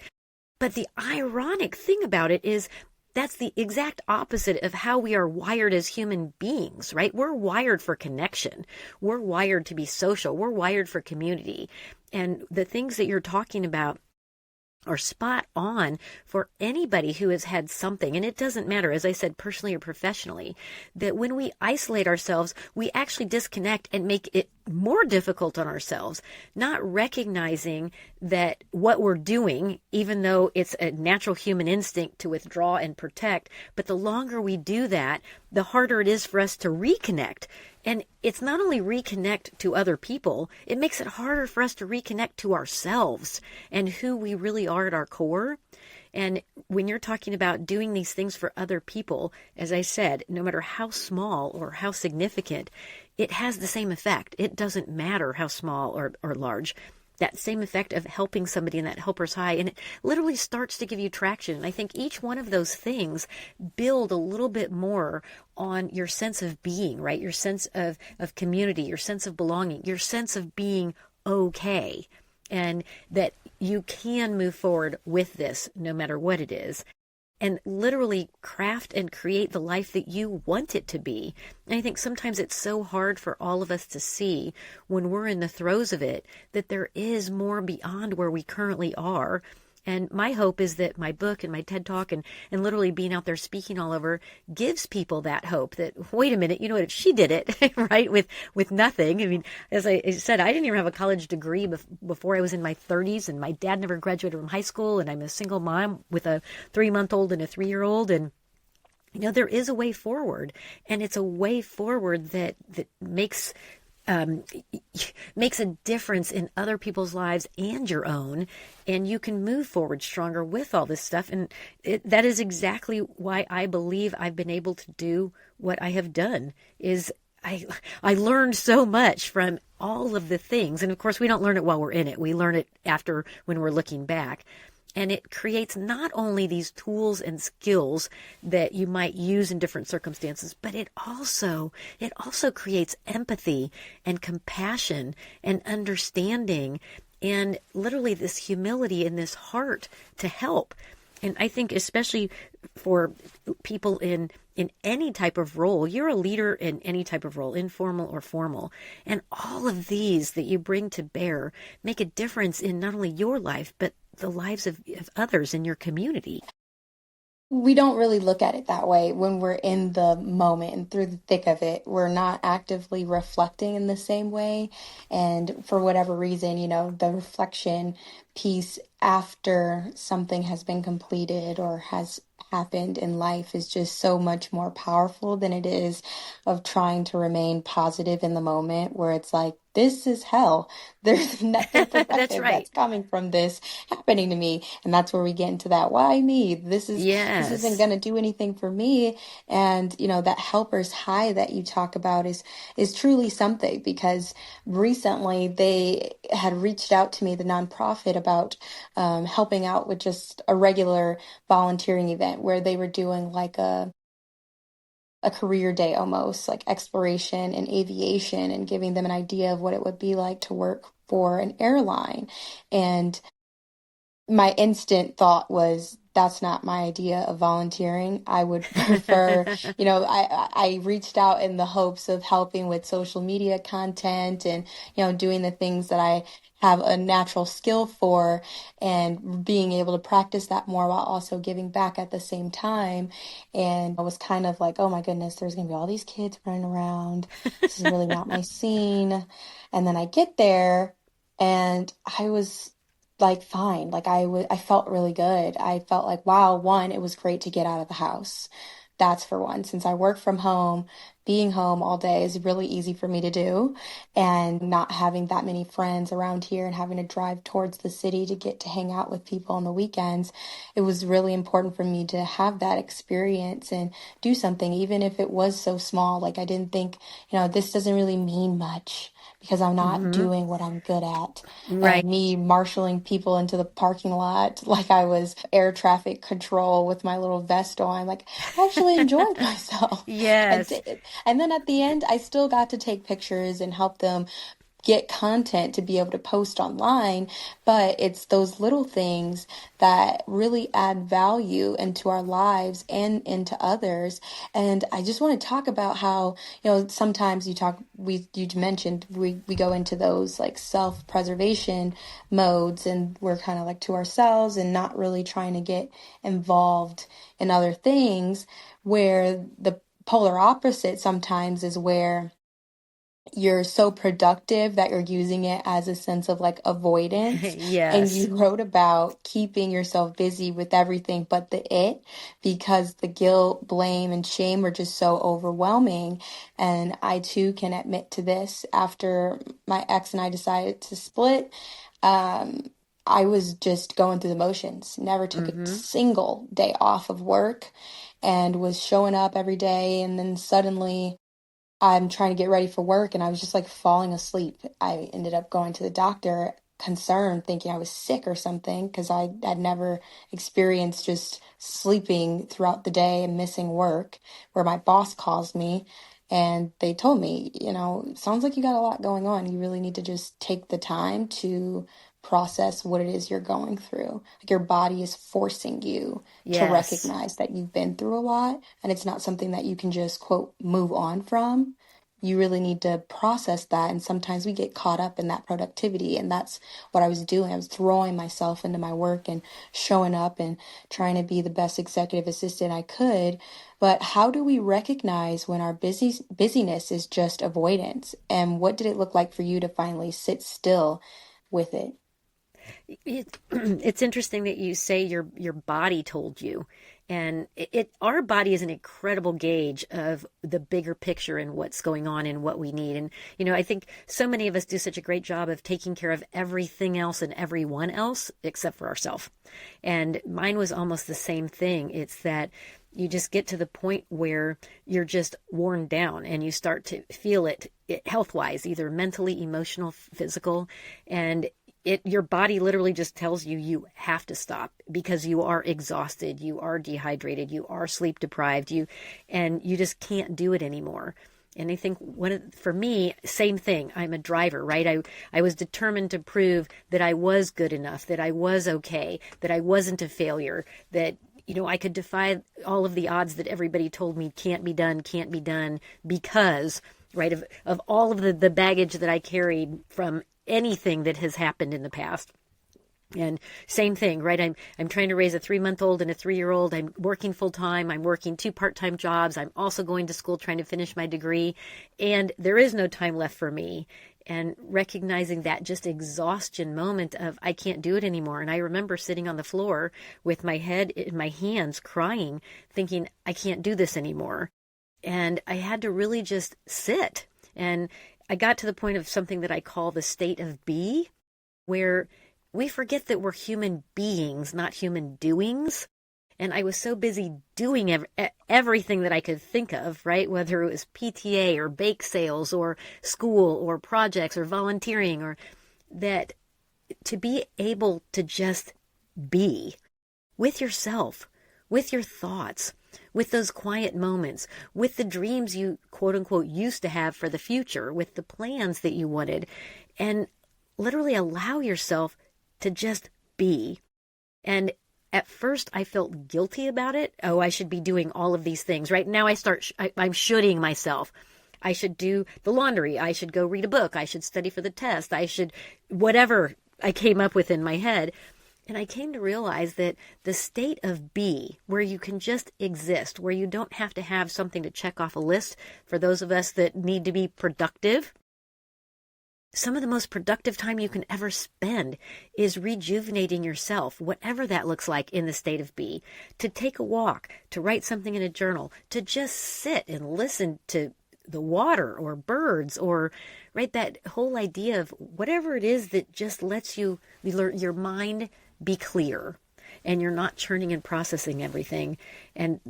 But the ironic thing about it is that's the exact opposite of how we are wired as human beings, right? We're wired for connection. We're wired to be social. We're wired for community. And the things that you're talking about are spot on for anybody who has had something. And it doesn't matter, as I said, personally or professionally, that when we isolate ourselves, we actually disconnect and make it more difficult on ourselves, not recognizing that what we're doing, even though it's a natural human instinct to withdraw and protect, but the longer we do that, the harder it is for us to reconnect. And it's not only reconnect to other people, it makes it harder for us to reconnect to ourselves and who we really are at our core. And when you're talking about doing these things for other people, as I said, no matter how small or how significant, it has the same effect. It doesn't matter how small or large. That same effect of helping somebody in that helper's high, and it literally starts to give you traction. And I think each one of those things build a little bit more on your sense of being, right? Your sense of community, your sense of belonging, your sense of being okay, and that you can move forward with this no matter what it is, and literally craft and create the life that you want it to be. And I think sometimes it's so hard for all of us to see when we're in the throes of it that there is more beyond where we currently are. And my hope is that my book and my TED Talk and literally being out there speaking all over gives people that hope that, wait a minute, you know what, she did it, right, with nothing. I mean, as I said, I didn't even have a college degree before I was in my 30s, and my dad never graduated from high school, and I'm a single mom with a 3-month-old and a 3-year-old, and there is a way forward, and it's a way forward that um, makes a difference in other people's lives and your own, and you can move forward stronger with all this stuff. And that is exactly why I believe I've been able to do what I have done. Is I learned so much from all of the things, and of course we don't learn it while we're in it. We learn it after, when we're looking back. And it creates not only these tools and skills that you might use in different circumstances, but it also creates empathy and compassion and understanding and literally this humility and this heart to help. And I think especially for people in any type of role, you're a leader in any type of role, informal or formal. And all of these that you bring to bear make a difference in not only your life, but the lives of others in your community. We don't really look at it that way when we're in the moment and through the thick of it. We're not actively reflecting in the same way. And for whatever reason, the reflection piece after something has been completed or has happened in life is just so much more powerful than it is of trying to remain positive in the moment where it's like, this is hell. There's nothing That's productive right. that's coming from this happening to me. And that's where we get into that, why me? This isn't Yes. going to do anything for me. And, that helper's high that you talk about is truly something, because recently they had reached out to me, the nonprofit, about helping out with just a regular volunteering event where they were doing like a career day, almost like exploration in aviation, and giving them an idea of what it would be like to work for an airline. And my instant thought was, that's not my idea of volunteering. I would prefer, I reached out in the hopes of helping with social media content and, doing the things that I have a natural skill for, and being able to practice that more while also giving back at the same time. And I was kind of like, oh my goodness, there's going to be all these kids running around. This is really not my scene. And then I get there and I was like fine. Like I felt really good. I felt like, wow, one, it was great to get out of the house. That's for one. Since I work from home, being home all day is really easy for me to do. And not having that many friends around here and having to drive towards the city to get to hang out with people on the weekends, it was really important for me to have that experience and do something, even if it was so small. Like I didn't think, this doesn't really mean much because I'm not Hmm. doing what I'm good at. Right. And me marshaling people into the parking lot like I was air traffic control with my little vest on. Like I actually enjoyed myself. And Yes. did. And then at the end, I still got to take pictures and help them get content to be able to post online. But it's those little things that really add value into our lives and into others. And I just want to talk about how, sometimes you mentioned we go into those like self-preservation modes, and we're kind of like to ourselves and not really trying to get involved in other things, where the polar opposite sometimes is where you're so productive that you're using it as a sense of like avoidance. And Yes. you wrote about keeping yourself busy with everything but the it, because the guilt, blame, and shame were just so overwhelming. And I too can admit to this. After my ex and I decided to split, um, I was just going through the motions, never took a Hmm. single day off of work, and was showing up every day. And then suddenly, I'm trying to get ready for work and I was just like falling asleep. I ended up going to the doctor concerned, thinking I was sick or something, because I had never experienced just sleeping throughout the day and missing work, where my boss calls me and they told me, sounds like you got a lot going on. You really need to just take the time to process what it is you're going through. Like your body is forcing you to Yes. recognize that you've been through a lot, and it's not something that you can just quote move on from. You really need to process that. And sometimes we get caught up in that productivity. And that's what I was doing. I was throwing myself into my work and showing up and trying to be the best executive assistant I could. But how do we recognize when our busyness is just avoidance? And what did it look like for you to finally sit still with it? It's interesting that you say your body told you, and our body is an incredible gauge of the bigger picture and what's going on and what we need. And I think so many of us do such a great job of taking care of everything else and everyone else except for ourselves. And mine was almost the same thing. It's that you just get to the point where you're just worn down and you start to feel it health wise, either mentally, emotional, physical, and your body literally just tells you you have to stop because you are exhausted, you are dehydrated, you are sleep deprived, and you just can't do it anymore. And I think for me, same thing. I'm a driver, right? I was determined to prove that I was good enough, that I was okay, that I wasn't a failure, that I could defy all of the odds that everybody told me can't be done because, right, of all of the baggage that I carried from anything that has happened in the past. And same thing, right? I'm trying to raise a 3-month-old and a 3-year-old. I'm working full time. I'm working 2 part-time jobs. I'm also going to school trying to finish my degree. And there is no time left for me. and recognizing that just exhaustion moment of I can't do it anymore. And I remember sitting on the floor with my head in my hands crying, thinking I can't do this anymore. And I had to really just sit. And I got to the point of something that I call the state of be, where we forget that we're human beings, not human doings. And I was so busy doing everything that I could think of, right? Whether it was PTA or bake sales or school or projects or volunteering, or that to be able to just be with yourself, with your thoughts, with those quiet moments, with the dreams you quote unquote used to have for the future, with the plans that you wanted, and literally allow yourself to just be. And at first, I felt guilty about it. Oh, I should be doing all of these things. Right now, I'm shoulding myself. I should do the laundry. I should go read a book. I should study for the test. I should, whatever I came up with in my head. And I came to realize that the state of be, where you can just exist, where you don't have to have something to check off a list for those of us that need to be productive, some of the most productive time you can ever spend is rejuvenating yourself, whatever that looks like in the state of be, to take a walk, to write something in a journal, to just sit and listen to the water or birds, or right, that whole idea of whatever it is that just lets your mind be clear and you're not churning and processing everything. And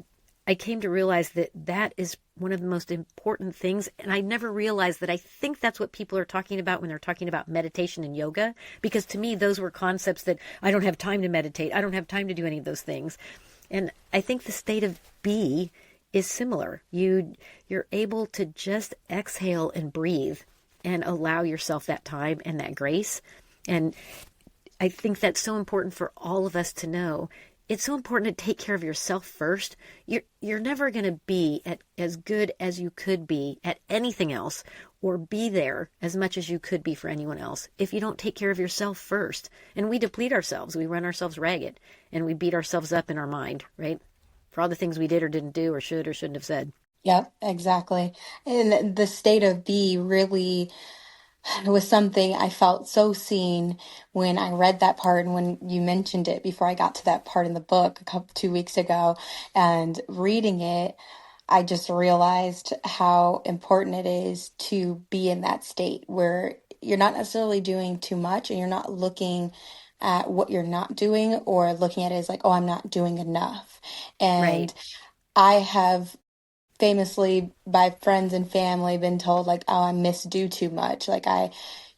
I came to realize that that is one of the most important things. And I never realized that I think that's what people are talking about when they're talking about meditation and yoga, because to me, those were concepts that I don't have time to meditate. I don't have time to do any of those things. And I think the state of be is similar. You're able to just exhale and breathe and allow yourself that time and that grace. And I think that's so important for all of us to know. It's so important to take care of yourself first. You're never going to be as good as you could be at anything else, or be there as much as you could be for anyone else, if you don't take care of yourself first. And we deplete ourselves. We run ourselves ragged, and we beat ourselves up in our mind, right? For all the things we did or didn't do or should or shouldn't have said. Yep, exactly. And the state of be really was something I felt so seen when I read that part and when you mentioned it before I got to that part in the book 2 weeks ago. And reading it, I just realized how important it is to be in that state where you're not necessarily doing too much and you're not looking at what you're not doing or looking at it as like, oh, I'm not doing enough. Right. And I have famously by friends and family been told like, oh, I misdo too much. Like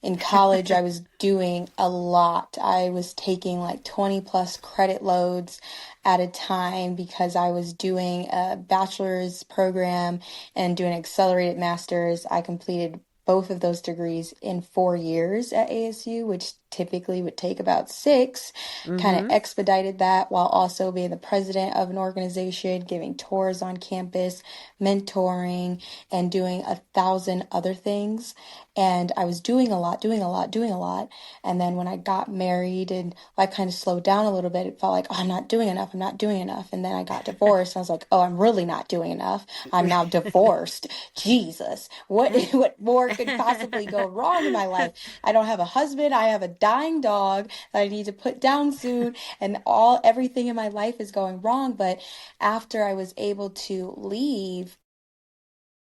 in college, I was doing a lot. I was taking like 20 plus credit loads at a time because I was doing a bachelor's program and doing an accelerated master's. I completed both of those degrees in 4 years at ASU, which typically would take about 6. Kind of Mm-hmm. expedited that while also being the president of an organization, giving tours on campus, mentoring, and doing 1,000 other things. And I was doing a lot, doing a lot, doing a lot. And then when I got married and life kind of slowed down a little bit, it felt like, oh, I'm not doing enough. I'm not doing enough. And then I got divorced. And I was like, oh, I'm really not doing enough. I'm now divorced. Jesus, what more could possibly go wrong in my life? I don't have a husband. I have a dying dog that I need to put down soon. And everything in my life is going wrong. But after I was able to leave,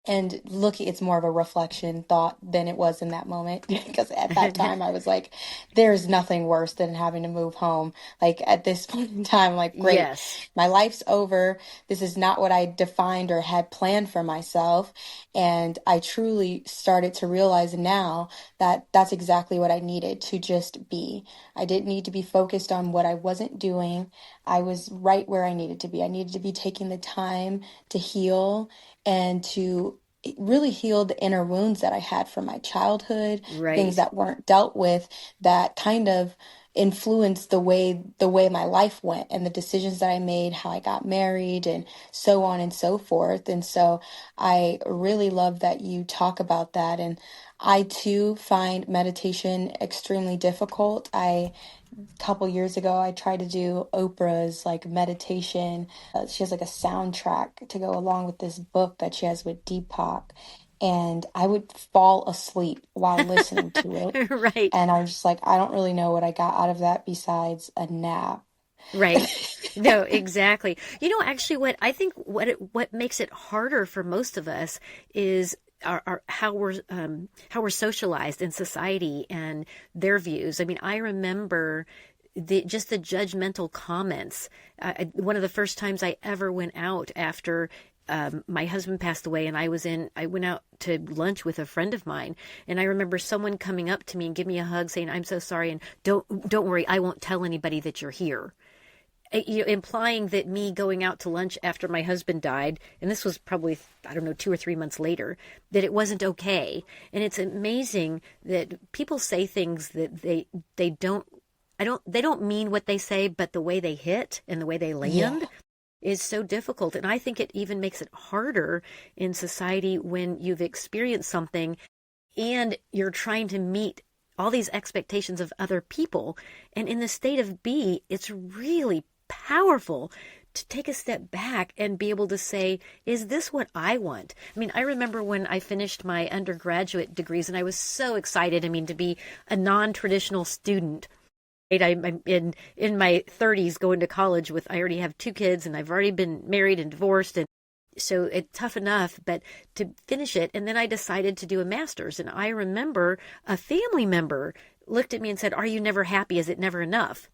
and looking, it's more of a reflection thought than it was in that moment. Because at that time I was like, there's nothing worse than having to move home. Like at this point in time, like, great, Yes. my life's over. This is not what I defined or had planned for myself. And I truly started to realize now that that's exactly what I needed to just be. I didn't need to be focused on what I wasn't doing. I was right where I needed to be. I needed to be taking the time to heal and to really heal the inner wounds that I had from my childhood, things Right. that weren't dealt with that kind of influenced the way my life went and the decisions that I made, how I got married and so on and so forth. And so I really love that you talk about that. And I too find meditation extremely difficult. Couple years ago, I tried to do Oprah's like meditation. She has like a soundtrack to go along with this book that she has with Deepak. and I would fall asleep while listening to it. Right. And I'm just like, I don't really know what I got out of that besides a nap. Right. No, exactly. Actually, what makes it harder for most of us is our how we're socialized in society and their views. I mean, I remember just the judgmental comments. One of the first times I ever went out after my husband passed away, and I went out to lunch with a friend of mine, and I remember someone coming up to me and give me a hug, saying, "I'm so sorry, and don't worry, I won't tell anybody that you're here." Implying that me going out to lunch after my husband died, and this was probably, I don't know, 2 or 3 months later, that it wasn't okay. And it's amazing that people say things that they don't mean what they say, but the way they hit and the way they Yeah. land is so difficult. And I think it even makes it harder in society when you've experienced something and you're trying to meet all these expectations of other people. And in the state of B, it's really powerful to take a step back and be able to say, is this what I want? I mean, I remember when I finished my undergraduate degrees and I was so excited, to be a non-traditional student. Right? I'm in my 30s going to college I already have 2 kids and I've already been married and divorced. And so it's tough enough, but to finish it. And then I decided to do a master's. And I remember a family member looked at me and said, "Are you never happy? Is it never enough?"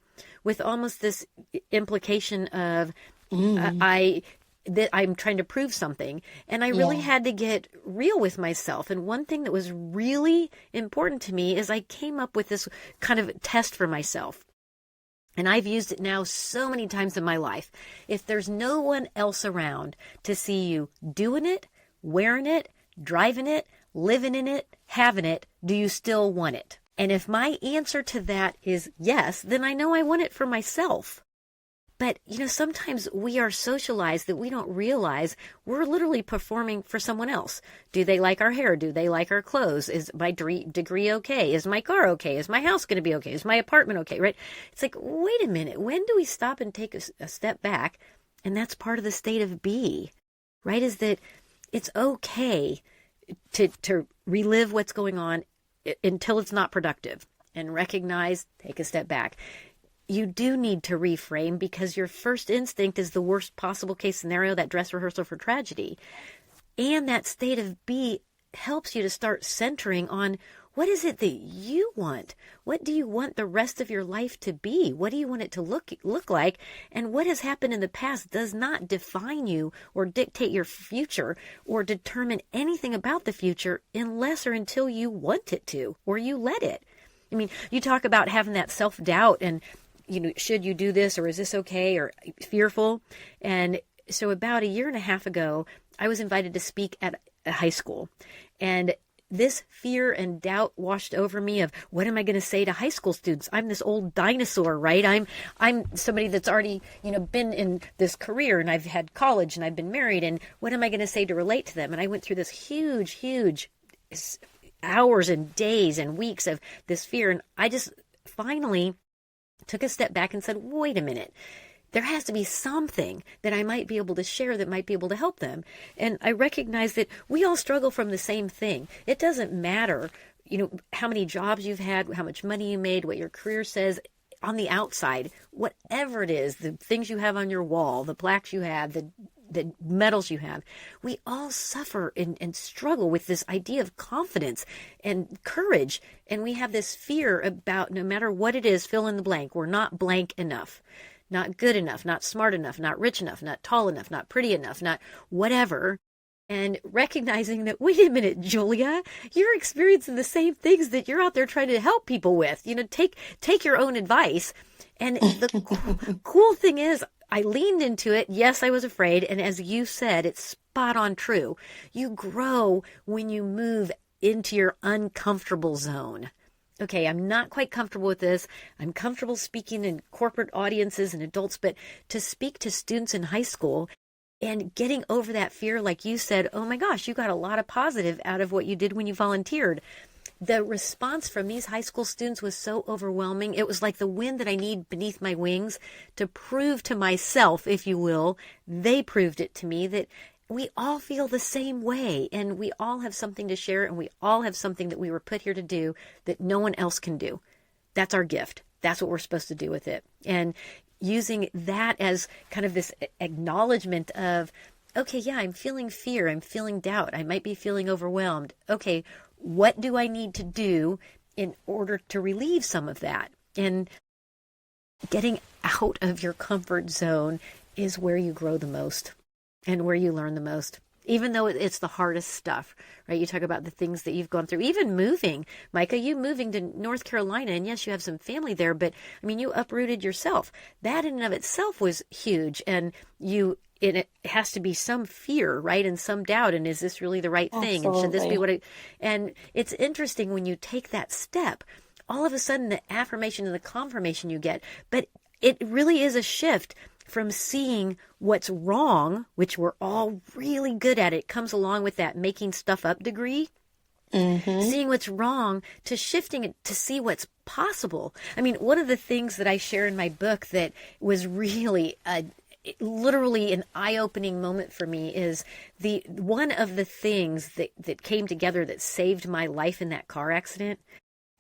With almost this implication of Mm. that I'm trying to prove something. And I really Yeah. had to get real with myself. And one thing that was really important to me is I came up with this kind of test for myself. And I've used it now so many times in my life. If there's no one else around to see you doing it, wearing it, driving it, living in it, having it, do you still want it? And if my answer to that is yes, then I know I want it for myself. But, sometimes we are socialized that we don't realize we're literally performing for someone else. Do they like our hair? Do they like our clothes? Is my degree okay? Is my car okay? Is my house going to be okay? Is my apartment okay? Right? It's like, wait a minute. When do we stop and take a step back? And that's part of the state of B, right? Is that it's okay to relive what's going on until it's not productive and recognize, take a step back. You do need to reframe because your first instinct is the worst possible case scenario, that dress rehearsal for tragedy. And that state of B helps you to start centering on what is it that you want? What do you want the rest of your life to be? What do you want it to look like? And what has happened in the past does not define you or dictate your future or determine anything about the future unless or until you want it to or you let it. I mean, you talk about having that self-doubt and should you do this or is this okay or fearful? And so about a year and a half ago, I was invited to speak at a high school. And this fear and doubt washed over me of what am I going to say to high school students? I'm this old dinosaur, right? I'm somebody that's already, been in this career and I've had college and I've been married. And what am I going to say to relate to them? And I went through this huge hours and days and weeks of this fear. And I just finally took a step back and said, wait a minute, there has to be something that I might be able to share that might be able to help them. And I recognize that we all struggle from the same thing. It doesn't matter, how many jobs you've had, how much money you made, what your career says on the outside, whatever it is, the things you have on your wall, the plaques you have, the medals you have, we all suffer and struggle with this idea of confidence and courage. And we have this fear about no matter what it is, fill in the blank. We're not blank enough, not good enough, not smart enough, not rich enough, not tall enough, not pretty enough, not whatever. And recognizing that, wait a minute, Julia, you're experiencing the same things that you're out there trying to help people with. Take your own advice. And the cool thing is, I leaned into it. Yes, I was afraid. And as you said, it's spot on true. You grow when you move into your uncomfortable zone. Okay, I'm not quite comfortable with this. I'm comfortable speaking in corporate audiences and adults, but to speak to students in high school and getting over that fear, like you said, oh my gosh, you got a lot of positive out of what you did when you volunteered. The response from these high school students was so overwhelming. It was like the wind that I need beneath my wings to prove to myself, if you will, they proved it to me that we all feel the same way, and we all have something to share, and we all have something that we were put here to do that no one else can do. That's our gift. That's what we're supposed to do with it. And using that as kind of this acknowledgement of, okay, yeah, I'm feeling fear. I'm feeling doubt. I might be feeling overwhelmed. Okay, what do I need to do in order to relieve some of that? And getting out of your comfort zone is where you grow the most and where you learn the most. Even though it's the hardest stuff, right? You talk about the things that you've gone through, even moving. Micah, you moving to North Carolina, and yes, you have some family there, but I mean, you uprooted yourself. That in and of itself was huge. And it has to be some fear, right? And some doubt. And is this really the right thing? Absolutely. And should this be what and it's interesting when you take that step, all of a sudden the affirmation and the confirmation you get, but it really is a shift from seeing what's wrong, which we're all really good at. It comes along with that making stuff up degree. Seeing what's wrong to shifting it to see what's possible. I mean, one of the things that I share in my book that was really literally an eye-opening moment for me is one of the things that came together that saved my life in that car accident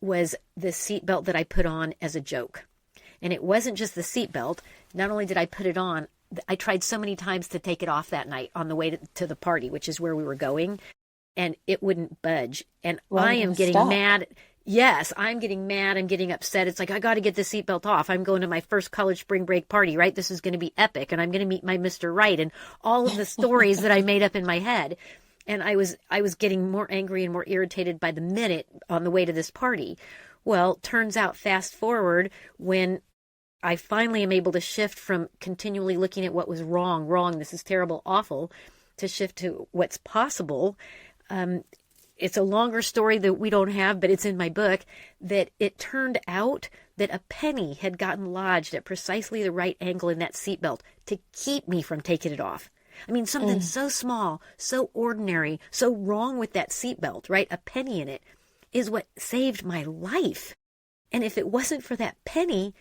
was the seatbelt that I put on as a joke. And it wasn't just the seatbelt. Not only did I put it on, I tried so many times to take it off that night on the way to the party, which is where we were going, and it wouldn't budge. And I am getting mad. Yes, I'm getting mad. I'm getting upset. It's like, I got to get the seatbelt off. I'm going to my first college spring break party, right? This is going to be epic. And I'm going to meet my Mr. Right and all of the stories that I made up in my head. And I was getting more angry and more irritated by the minute on the way to this party. Well, turns out, fast forward, when I finally am able to shift from continually looking at what was wrong, this is terrible, awful, to shift to what's possible. It's a longer story that we don't have, but it's in my book, that it turned out that a penny had gotten lodged at precisely the right angle in that seatbelt to keep me from taking it off. I mean, something so small, so ordinary, so wrong with that seatbelt, right? A penny in it is what saved my life. And if it wasn't for that penny,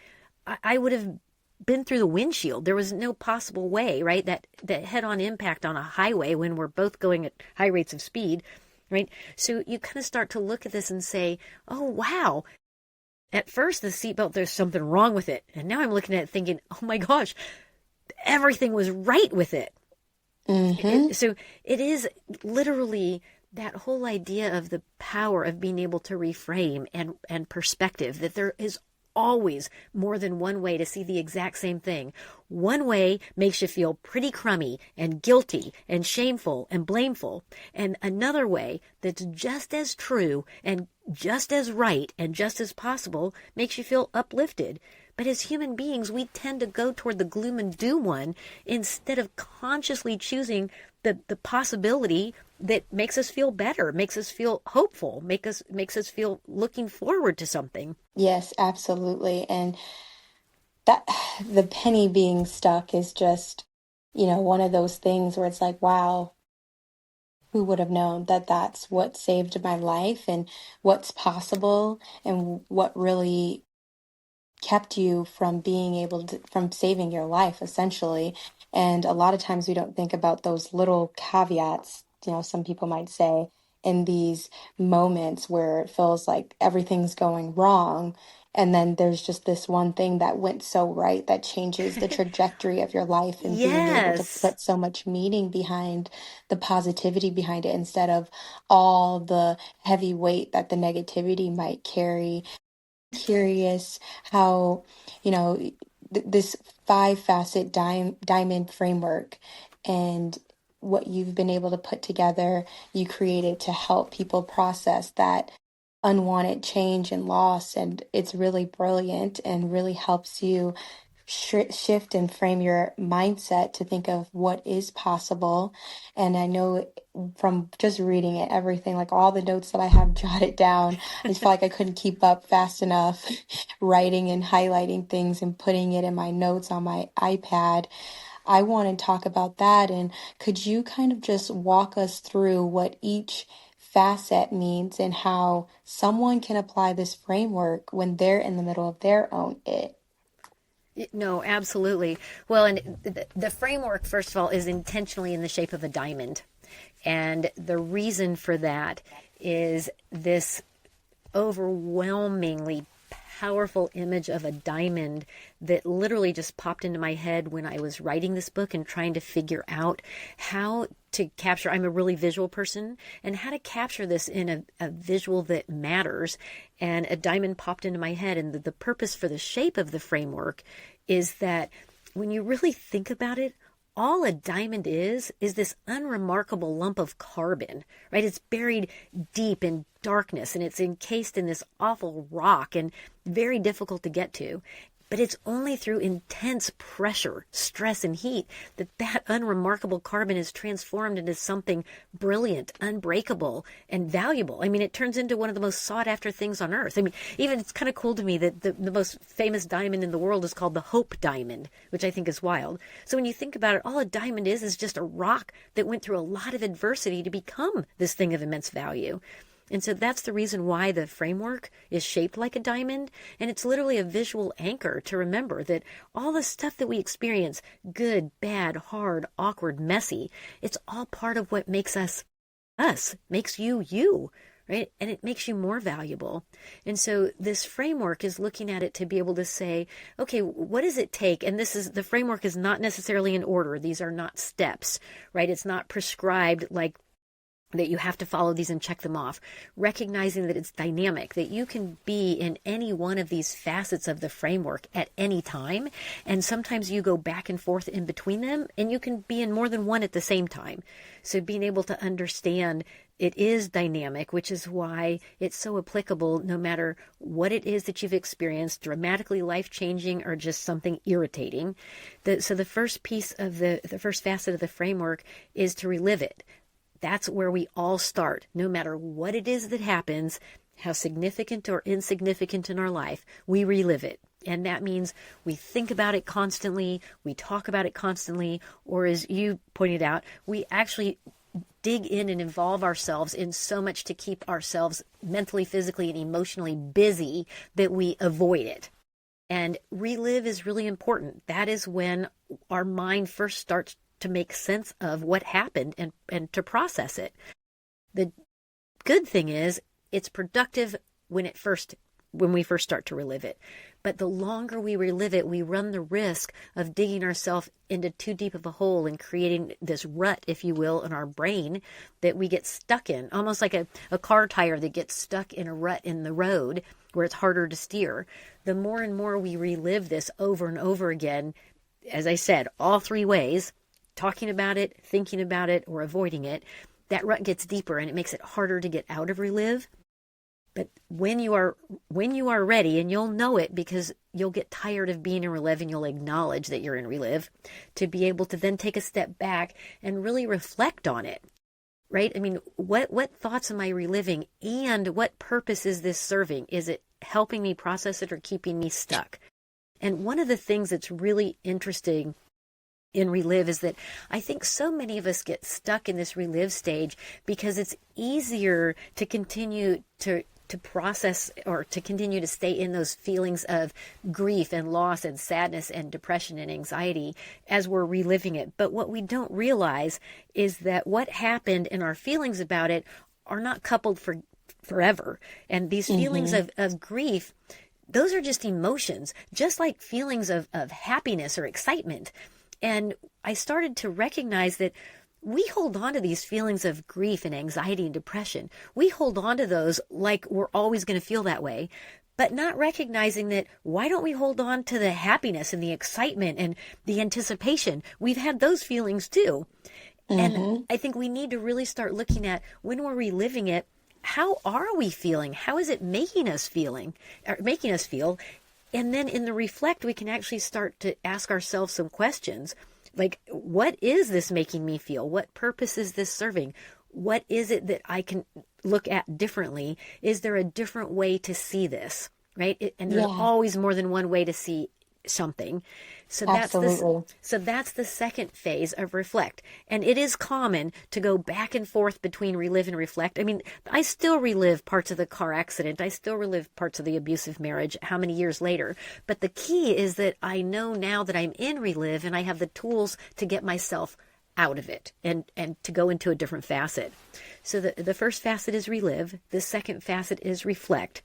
I would have been through the windshield. There was no possible way, right? That head-on impact on a highway when we're both going at high rates of speed, right? So you kind of start to look at this and say, oh, wow. At first, the seatbelt, there's something wrong with it. And now I'm looking at it thinking, oh my gosh, everything was right with it. So it is literally that whole idea of the power of being able to reframe and perspective, that there is always more than one way to see the exact same thing. One way makes you feel pretty crummy and guilty and shameful and blameful. And another way that's just as true and just as right and just as possible makes you feel uplifted. But as human beings, we tend to go toward the gloom and doom one instead of consciously choosing the possibility that makes us feel better, makes us feel hopeful, makes us feel looking forward to something. Yes, absolutely. And that the penny being stuck is just, one of those things where it's like, wow, who would have known that that's what saved my life and what's possible and what really kept you from being able to, from saving your life, essentially. And a lot of times we don't think about those little caveats, some people might say, in these moments where it feels like everything's going wrong. And then there's just this one thing that went so right that changes the trajectory of your life, and being able to put so much meaning behind the positivity behind it instead of all the heavy weight that the negativity might carry. Curious how, this five-facet diamond framework and what you've been able to put together, you created to help people process that unwanted change and loss. And it's really brilliant and really helps you shift and frame your mindset to think of what is possible. And I know from just reading it, everything, like all the notes that I have jotted down, I just felt like I couldn't keep up fast enough writing and highlighting things and putting it in my notes on my iPad. I want to talk about that. And could you kind of just walk us through what each facet means and how someone can apply this framework when they're in the middle of their own it? No, absolutely. Well, and the framework, first of all, is intentionally in the shape of a diamond. And the reason for that is this overwhelmingly powerful image of a diamond that literally just popped into my head when I was writing this book and trying to figure out how to capture. I'm a really visual person, and how to capture this in a visual that matters. And a diamond popped into my head. And the purpose for the shape of the framework is that when you really think about it, all a diamond is this unremarkable lump of carbon, right? It's buried deep in darkness, and it's encased in this awful rock and very difficult to get to. But it's only through intense pressure, stress, and heat that unremarkable carbon is transformed into something brilliant, unbreakable, and valuable. I mean, it turns into one of the most sought-after things on Earth. I mean, even it's kind of cool to me that the most famous diamond in the world is called the Hope Diamond, which I think is wild. So when you think about it, all a diamond is just a rock that went through a lot of adversity to become this thing of immense value. And so that's the reason why the framework is shaped like a diamond. And it's literally a visual anchor to remember that all the stuff that we experience, good, bad, hard, awkward, messy, it's all part of what makes us, makes you, right? And it makes you more valuable. And so this framework is looking at it to be able to say, okay, what does it take? And the framework is not necessarily in order. These are not steps, right? It's not prescribed like that you have to follow these and check them off, recognizing that it's dynamic, that you can be in any one of these facets of the framework at any time. And sometimes you go back and forth in between them, and you can be in more than one at the same time. So being able to understand it is dynamic, which is why it's so applicable no matter what it is that you've experienced, dramatically life-changing or just something irritating. So the first piece of the first facet of the framework is to relive it. That's where we all start, no matter what it is that happens, how significant or insignificant in our life, we relive it. And that means we think about it constantly, we talk about it constantly, or as you pointed out, we actually dig in and involve ourselves in so much to keep ourselves mentally, physically, and emotionally busy that we avoid it. And relive is really important. That is when our mind first starts to make sense of what happened and to process it. The good thing is it's productive when we first start to relive it. But the longer we relive it, we run the risk of digging ourselves into too deep of a hole and creating this rut, if you will, in our brain that we get stuck in, almost like a car tire that gets stuck in a rut in the road where it's harder to steer. The more and more we relive this over and over again, as I said, all three ways, talking about it, thinking about it, or avoiding it, that rut gets deeper and it makes it harder to get out of relive. But when you are ready, and you'll know it because you'll get tired of being in relive and you'll acknowledge that you're in relive, to be able to then take a step back and really reflect on it, right? I mean, what thoughts am I reliving, and what purpose is this serving? Is it helping me process it or keeping me stuck? And one of the things that's really interesting in relive is that I think so many of us get stuck in this relive stage because it's easier to continue to process or to continue to stay in those feelings of grief and loss and sadness and depression and anxiety as we're reliving it. But what we don't realize is that what happened and our feelings about it are not coupled for forever. And these feelings of grief, those are just emotions, just like feelings of happiness or excitement. And I started to recognize that we hold on to these feelings of grief and anxiety and depression. We hold on to those like we're always going to feel that way, but not recognizing that why don't we hold on to the happiness and the excitement and the anticipation? We've had those feelings too. And I think we need to really start looking at when we're reliving it, how are we feeling? How is it making us feel? And then in the reflect, we can actually start to ask ourselves some questions like, what is this making me feel? What purpose is this serving? What is it that I can look at differently? Is there a different way to see this, right? And there's always more than one way to see something. So Absolutely. that's the second phase of reflect. And it is common to go back and forth between relive and reflect. I mean, I still relive parts of the car accident. I still relive parts of the abusive marriage how many years later. But the key is that I know now that I'm in relive and I have the tools to get myself out of it and to go into a different facet. So the first facet is relive. The second facet is reflect.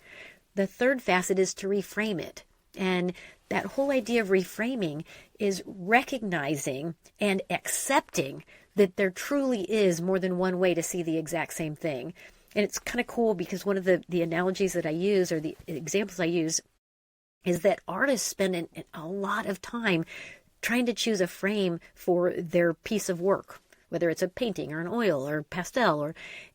The third facet is to reframe it. And that whole idea of reframing is recognizing and accepting that there truly is more than one way to see the exact same thing. And it's kind of cool because one of the analogies that I use, or the examples I use, is that artists spend a lot of time trying to choose a frame for their piece of work, whether it's a painting or an oil or pastel,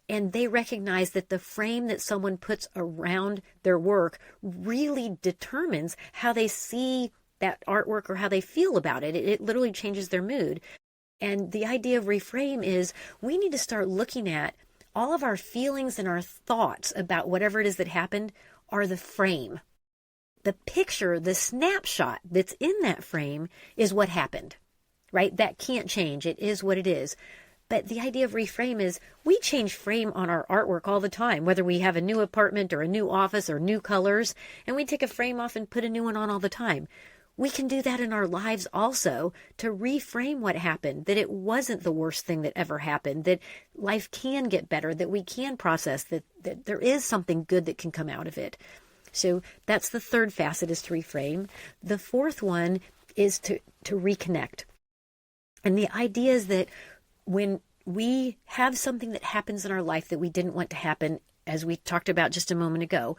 and they recognize that the frame that someone puts around their work really determines how they see that artwork or how they feel about it. It literally changes their mood. And the idea of reframe is we need to start looking at all of our feelings and our thoughts about whatever it is that happened are the frame. The picture, the snapshot that's in that frame is what happened, right? That can't change. It is what it is. But the idea of reframe is we change frame on our artwork all the time, whether we have a new apartment or a new office or new colors, and we take a frame off and put a new one on all the time. We can do that in our lives also to reframe what happened, that it wasn't the worst thing that ever happened, that life can get better, that we can process, that there is something good that can come out of it. So that's the third facet, is to reframe. The fourth one is to reconnect. And the idea is that when we have something that happens in our life that we didn't want to happen, as we talked about just a moment ago,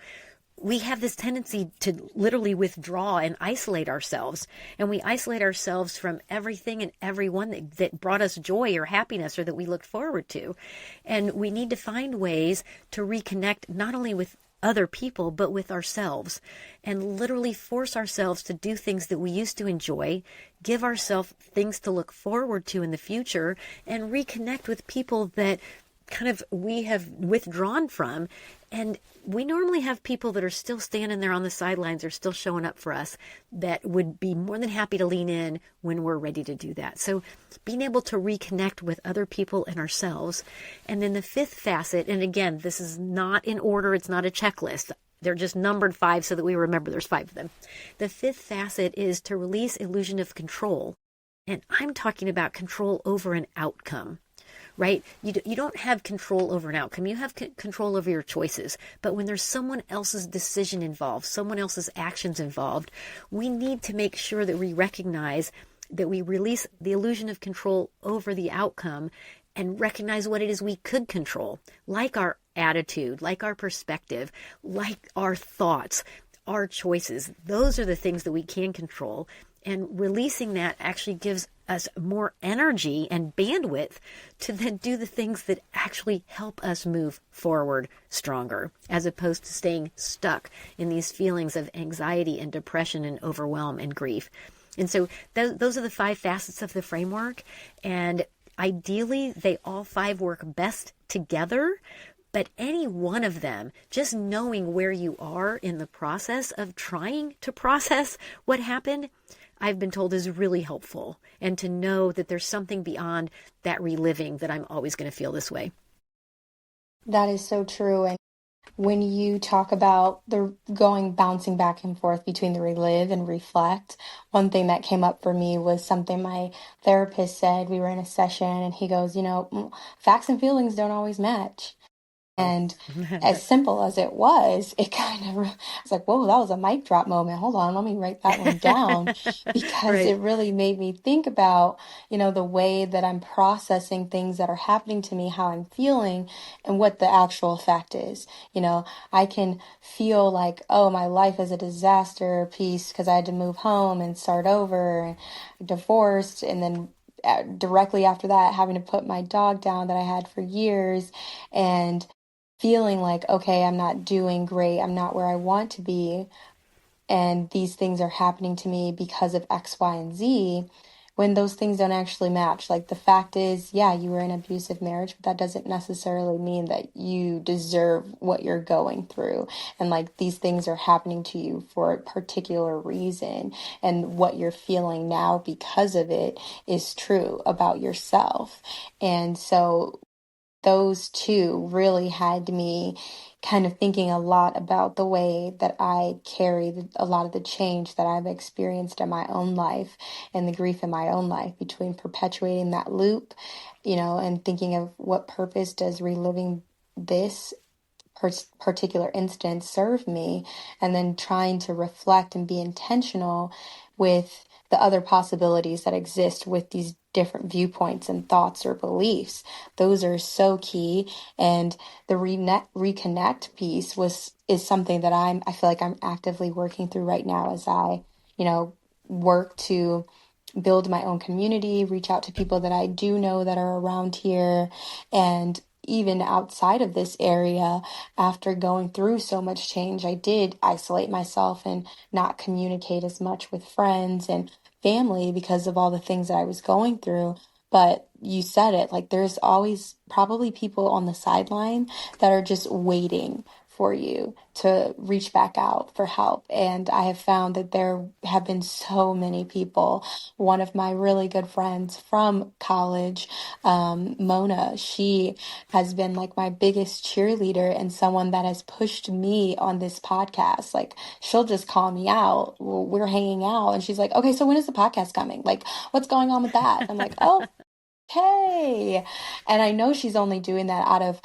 we have this tendency to literally withdraw and isolate ourselves. And we isolate ourselves from everything and everyone that brought us joy or happiness or that we looked forward to. And we need to find ways to reconnect not only with other people, but with ourselves, and literally force ourselves to do things that we used to enjoy, give ourselves things to look forward to in the future, and reconnect with people that kind of we have withdrawn from. And we normally have people that are still standing there on the sidelines or still showing up for us that would be more than happy to lean in when we're ready to do that. So being able to reconnect with other people and ourselves. And then the fifth facet, and again, this is not in order, it's not a checklist. They're just numbered 5 so that we remember there's 5 of them. The fifth facet is to release illusion of control. And I'm talking about control over an outcome. Right? You don't have control over an outcome. You have control over your choices. But when there's someone else's decision involved, someone else's actions involved, we need to make sure that we recognize that we release the illusion of control over the outcome and recognize what it is we could control, like our attitude, like our perspective, like our thoughts, our choices. Those are the things that we can control. And releasing that actually gives us more energy and bandwidth to then do the things that actually help us move forward stronger, as opposed to staying stuck in these feelings of anxiety and depression and overwhelm and grief. And so those are the 5 facets of the framework. And ideally, they all 5 work best together. But any one of them, just knowing where you are in the process of trying to process what happened, I've been told is really helpful. And to know that there's something beyond that reliving, that I'm always going to feel this way. That is so true. And when you talk about the bouncing back and forth between the relive and reflect, one thing that came up for me was something my therapist said. We were in a session and he goes, facts and feelings don't always match. And as simple as it was, it kind of, I was like, whoa, that was a mic drop moment. Hold on, let me write that one down, because Right. it really made me think about, the way that I'm processing things that are happening to me, how I'm feeling, and what the actual fact is. I can feel like, oh, my life is a disaster piece because I had to move home and start over, and divorced, and then directly after that, having to put my dog down that I had for years, and feeling like, okay, I'm not doing great. I'm not where I want to be. And these things are happening to me because of X, Y, and Z. when those things don't actually match. Like the fact is, yeah, you were in an abusive marriage, but that doesn't necessarily mean that you deserve what you're going through. And like these things are happening to you for a particular reason. And what you're feeling now because of it is true about yourself. And so those two really had me kind of thinking a lot about the way that I carry a lot of the change that I've experienced in my own life and the grief in my own life, between perpetuating that loop, and thinking of what purpose does reliving this particular instance serve me, and then trying to reflect and be intentional with the other possibilities that exist with these different viewpoints and thoughts or beliefs. Those are so key. And the reconnect piece is something that I feel like I'm actively working through right now as I, work to build my own community, reach out to people that I do know that are around here, and even outside of this area. After going through so much change, I did isolate myself and not communicate as much with friends and family because of all the things that I was going through. But you said it, like there's always probably people on the sideline that are just waiting for you to reach back out for help. And I have found that there have been so many people. One of my really good friends from college, Mona, she has been like my biggest cheerleader and someone that has pushed me on this podcast. Like she'll just call me out. We're hanging out and she's like, okay, so when is the podcast coming? Like, what's going on with that? I'm like, oh, hey. And I know she's only doing that out of,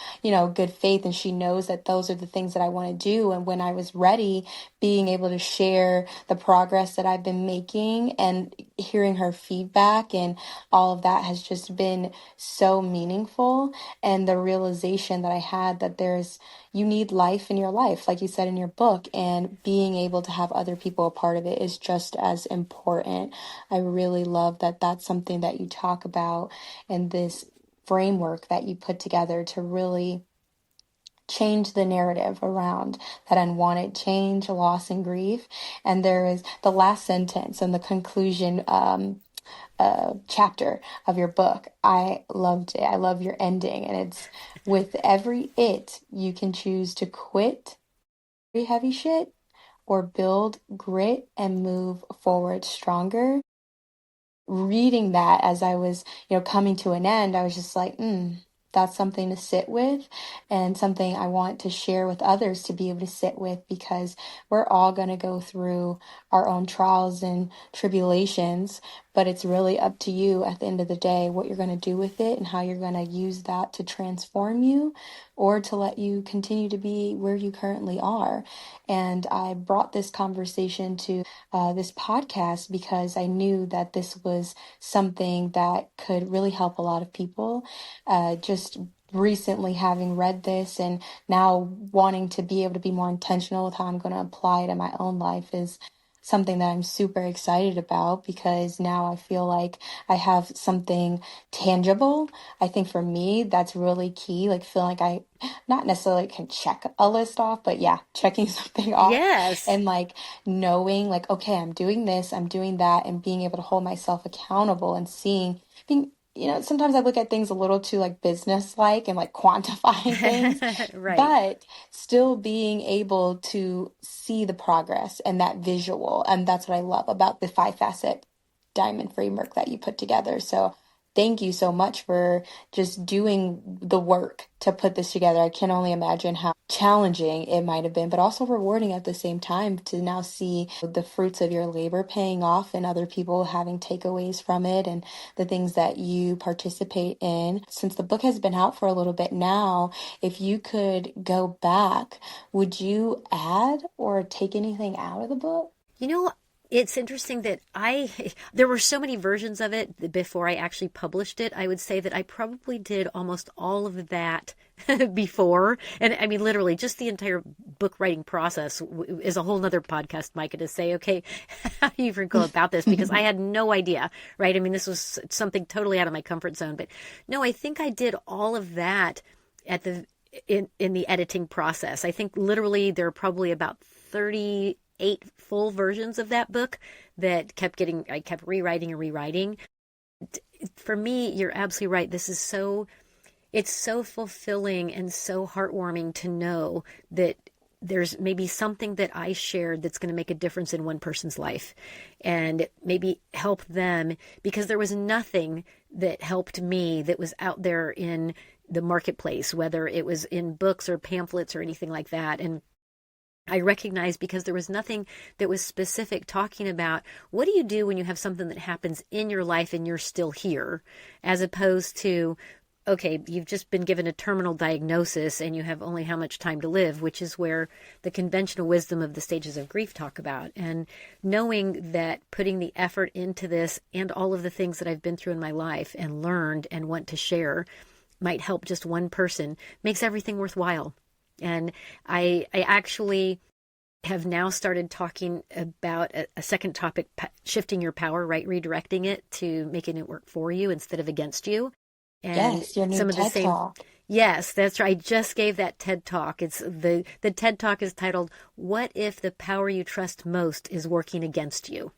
good faith. And she knows that those are the things that I want to do. And when I was ready, being able to share the progress that I've been making and hearing her feedback and all of that has just been so meaningful. And the realization that I had that you need life in your life, like you said in your book, and being able to have other people a part of it is just as important. I really love that that's something that you talk about and this framework that you put together to really change the narrative around that unwanted change, loss, and grief. And there is the last sentence and the conclusion chapter of your book. I loved it. I love your ending. And it's, with every you can choose to quit heavy shit or build grit and move forward stronger. Reading that as I was, coming to an end, I was just like, that's something to sit with and something I want to share with others to be able to sit with, because we're all going to go through our own trials and tribulations, but it's really up to you at the end of the day what you're going to do with it and how you're going to use that to transform you or to let you continue to be where you currently are. And I brought this conversation to this podcast because I knew that this was something that could really help a lot of people. Just recently having read this and now wanting to be able to be more intentional with how I'm going to apply it in my own life is something that I'm super excited about, because now I feel like I have something tangible. I think for me, that's really key. Like feeling like I not necessarily can check a list off, but yeah, checking something off Yes. and like knowing like, okay, I'm doing this, I'm doing that, and being able to hold myself accountable and being, sometimes I look at things a little too like business like and like quantifying things, Right. but still being able to see the progress and that visual. And that's what I love about the 5 facet diamond framework that you put together. So thank you so much for just doing the work to put this together. I can only imagine how challenging it might have been, but also rewarding at the same time to now see the fruits of your labor paying off and other people having takeaways from it and the things that you participate in. Since the book has been out for a little bit now, if you could go back, would you add or take anything out of the book? You know, it's interesting that there were so many versions of it before I actually published it. I would say that I probably did almost all of that before. And I mean, literally, just the entire book writing process is a whole nother podcast, Micah, to say, okay, how do you even go about this? Because I had no idea, right? I mean, this was something totally out of my comfort zone. But no, I think I did all of that in the editing process. I think literally there are probably about 38 full versions of that book that I kept rewriting and rewriting. For me, you're absolutely right. It's so fulfilling and so heartwarming to know that there's maybe something that I shared that's going to make a difference in one person's life and maybe help them, because there was nothing that helped me that was out there in the marketplace, whether it was in books or pamphlets or anything like that. And I recognized, because there was nothing that was specific talking about what do you do when you have something that happens in your life and you're still here, as opposed to, okay, you've just been given a terminal diagnosis and you have only how much time to live, which is where the conventional wisdom of the stages of grief talk about. And knowing that putting the effort into this and all of the things that I've been through in my life and learned and want to share might help just one person makes everything worthwhile. And I actually have now started talking about a second topic, shifting your power, right? Redirecting it to making it work for you instead of against you. And Yes, your new some of the TED same, Talk. yes, that's right. I just gave that TED Talk. It's the TED Talk is titled, "What if the power you trust most is working against you?"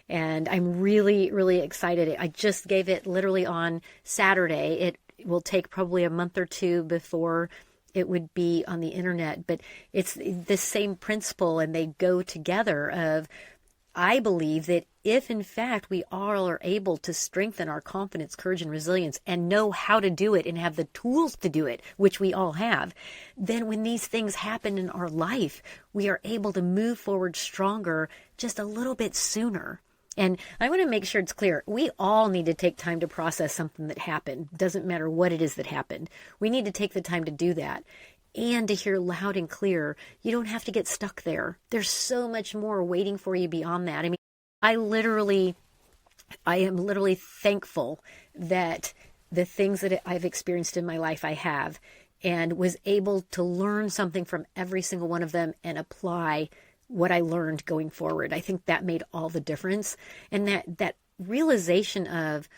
And I'm really, really excited. I just gave it literally on Saturday. It will take probably a month or two before it would be on the internet, but it's the same principle and they go together of, I believe that if in fact we all are able to strengthen our confidence, courage, and resilience and know how to do it and have the tools to do it, which we all have, then when these things happen in our life, we are able to move forward stronger just a little bit sooner. And I want to make sure it's clear. We all need to take time to process something that happened. Doesn't matter what it is that happened. We need to take the time to do that and to hear loud and clear. You don't have to get stuck there. There's so much more waiting for you beyond that. I mean, I am literally thankful that the things that I've experienced in my life I have, and was able to learn something from every single one of them and apply what I learned going forward. I think that made all the difference. And that realization of,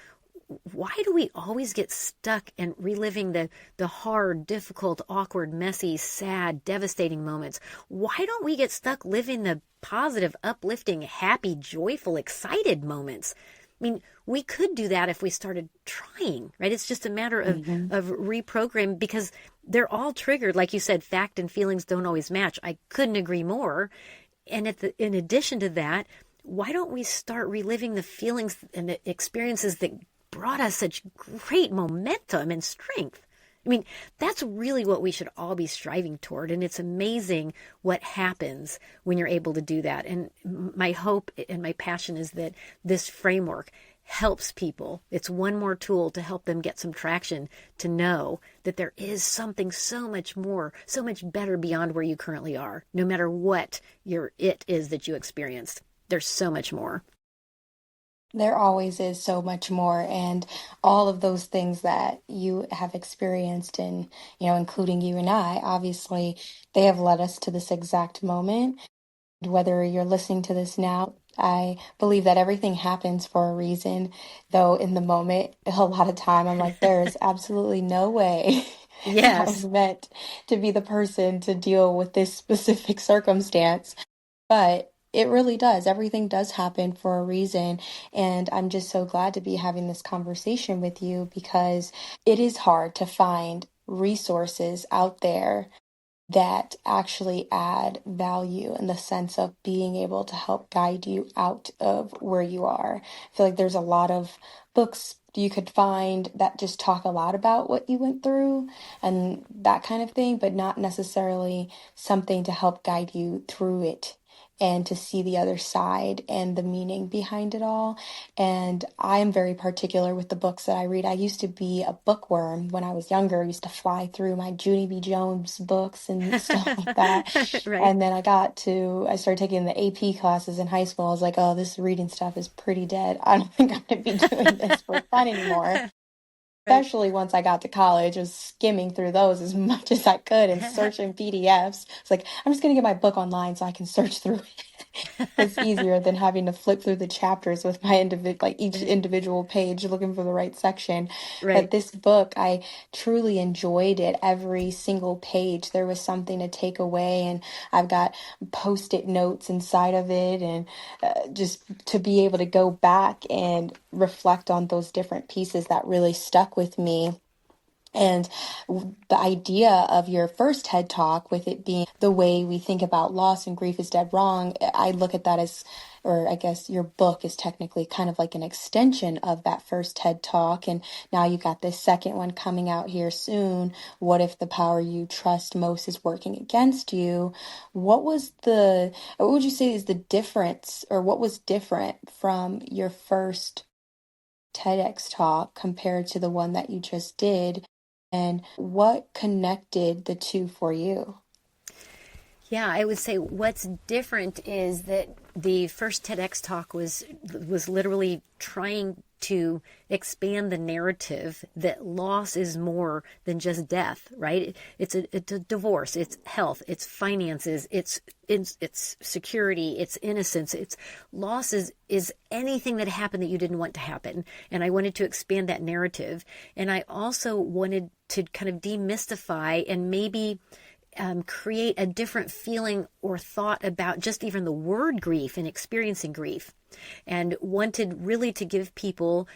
why do we always get stuck in reliving the hard, difficult, awkward, messy, sad, devastating moments? Why don't we get stuck living the positive, uplifting, happy, joyful, excited moments? I mean, we could do that if we started trying, right? It's just a matter of, Mm-hmm. of reprogramming, because they're all triggered. Like you said, fact and feelings don't always match. I couldn't agree more. And in addition to that, why don't we start reliving the feelings and the experiences that brought us such great momentum and strength? I mean, that's really what we should all be striving toward. And it's amazing what happens when you're able to do that. And my hope and my passion is that this framework helps people. It's one more tool to help them get some traction, to know that there is something so much more, so much better beyond where you currently are. No matter what it is that you experienced, there's so much more. There always is so much more, and all of those things that you have experienced, and including you and I, obviously, they have led us to this exact moment. Whether you're listening to this now, I believe that everything happens for a reason, though in the moment, a lot of time, I'm like, there is absolutely no way that I was Yes. meant to be the person to deal with this specific circumstance. But it really does. Everything does happen for a reason. And I'm just so glad to be having this conversation with you, because it is hard to find resources out there that actually add value in the sense of being able to help guide you out of where you are. I feel like there's a lot of books you could find that just talk a lot about what you went through and that kind of thing, but not necessarily something to help guide you through it and to see the other side and the meaning behind it all. And I am very particular with the books that I read. I used to be a bookworm when I was younger. I used to fly through my Junie B. Jones books and stuff like that. Right. And then I started taking the AP classes in high school. I was like, oh, this reading stuff is pretty dead. I don't think I'm going to be doing this for fun anymore. Right. Especially once I got to college, I was skimming through those as much as I could and searching PDFs. It's like, I'm just going to get my book online so I can search through it. It's easier than having to flip through the chapters with my like each individual page looking for the right section. But Right. this book, I truly enjoyed it. Every single page, there was something to take away, and I've got post-it notes inside of it, and just to be able to go back and reflect on those different pieces that really stuck with me. And the idea of your first TED Talk, with it being the way we think about loss and grief is dead wrong, I look at that as, or I guess your book is technically kind of like an extension of that first TED Talk. And now you got this second one coming out here soon. What if the power you trust most is working against you? What would you say is the difference, or what was different from your first TEDx talk compared to the one that you just did? And what connected the two for you? Yeah, I would say what's different is that the first TEDx talk was literally trying to expand the narrative that loss is more than just death, right? It's a divorce, it's health, it's finances, it's security, it's innocence, it's loss is anything that happened that you didn't want to happen. And I wanted to expand that narrative. And I also wanted to kind of demystify and maybe create a different feeling or thought about just even the word grief and experiencing grief, and wanted really to give people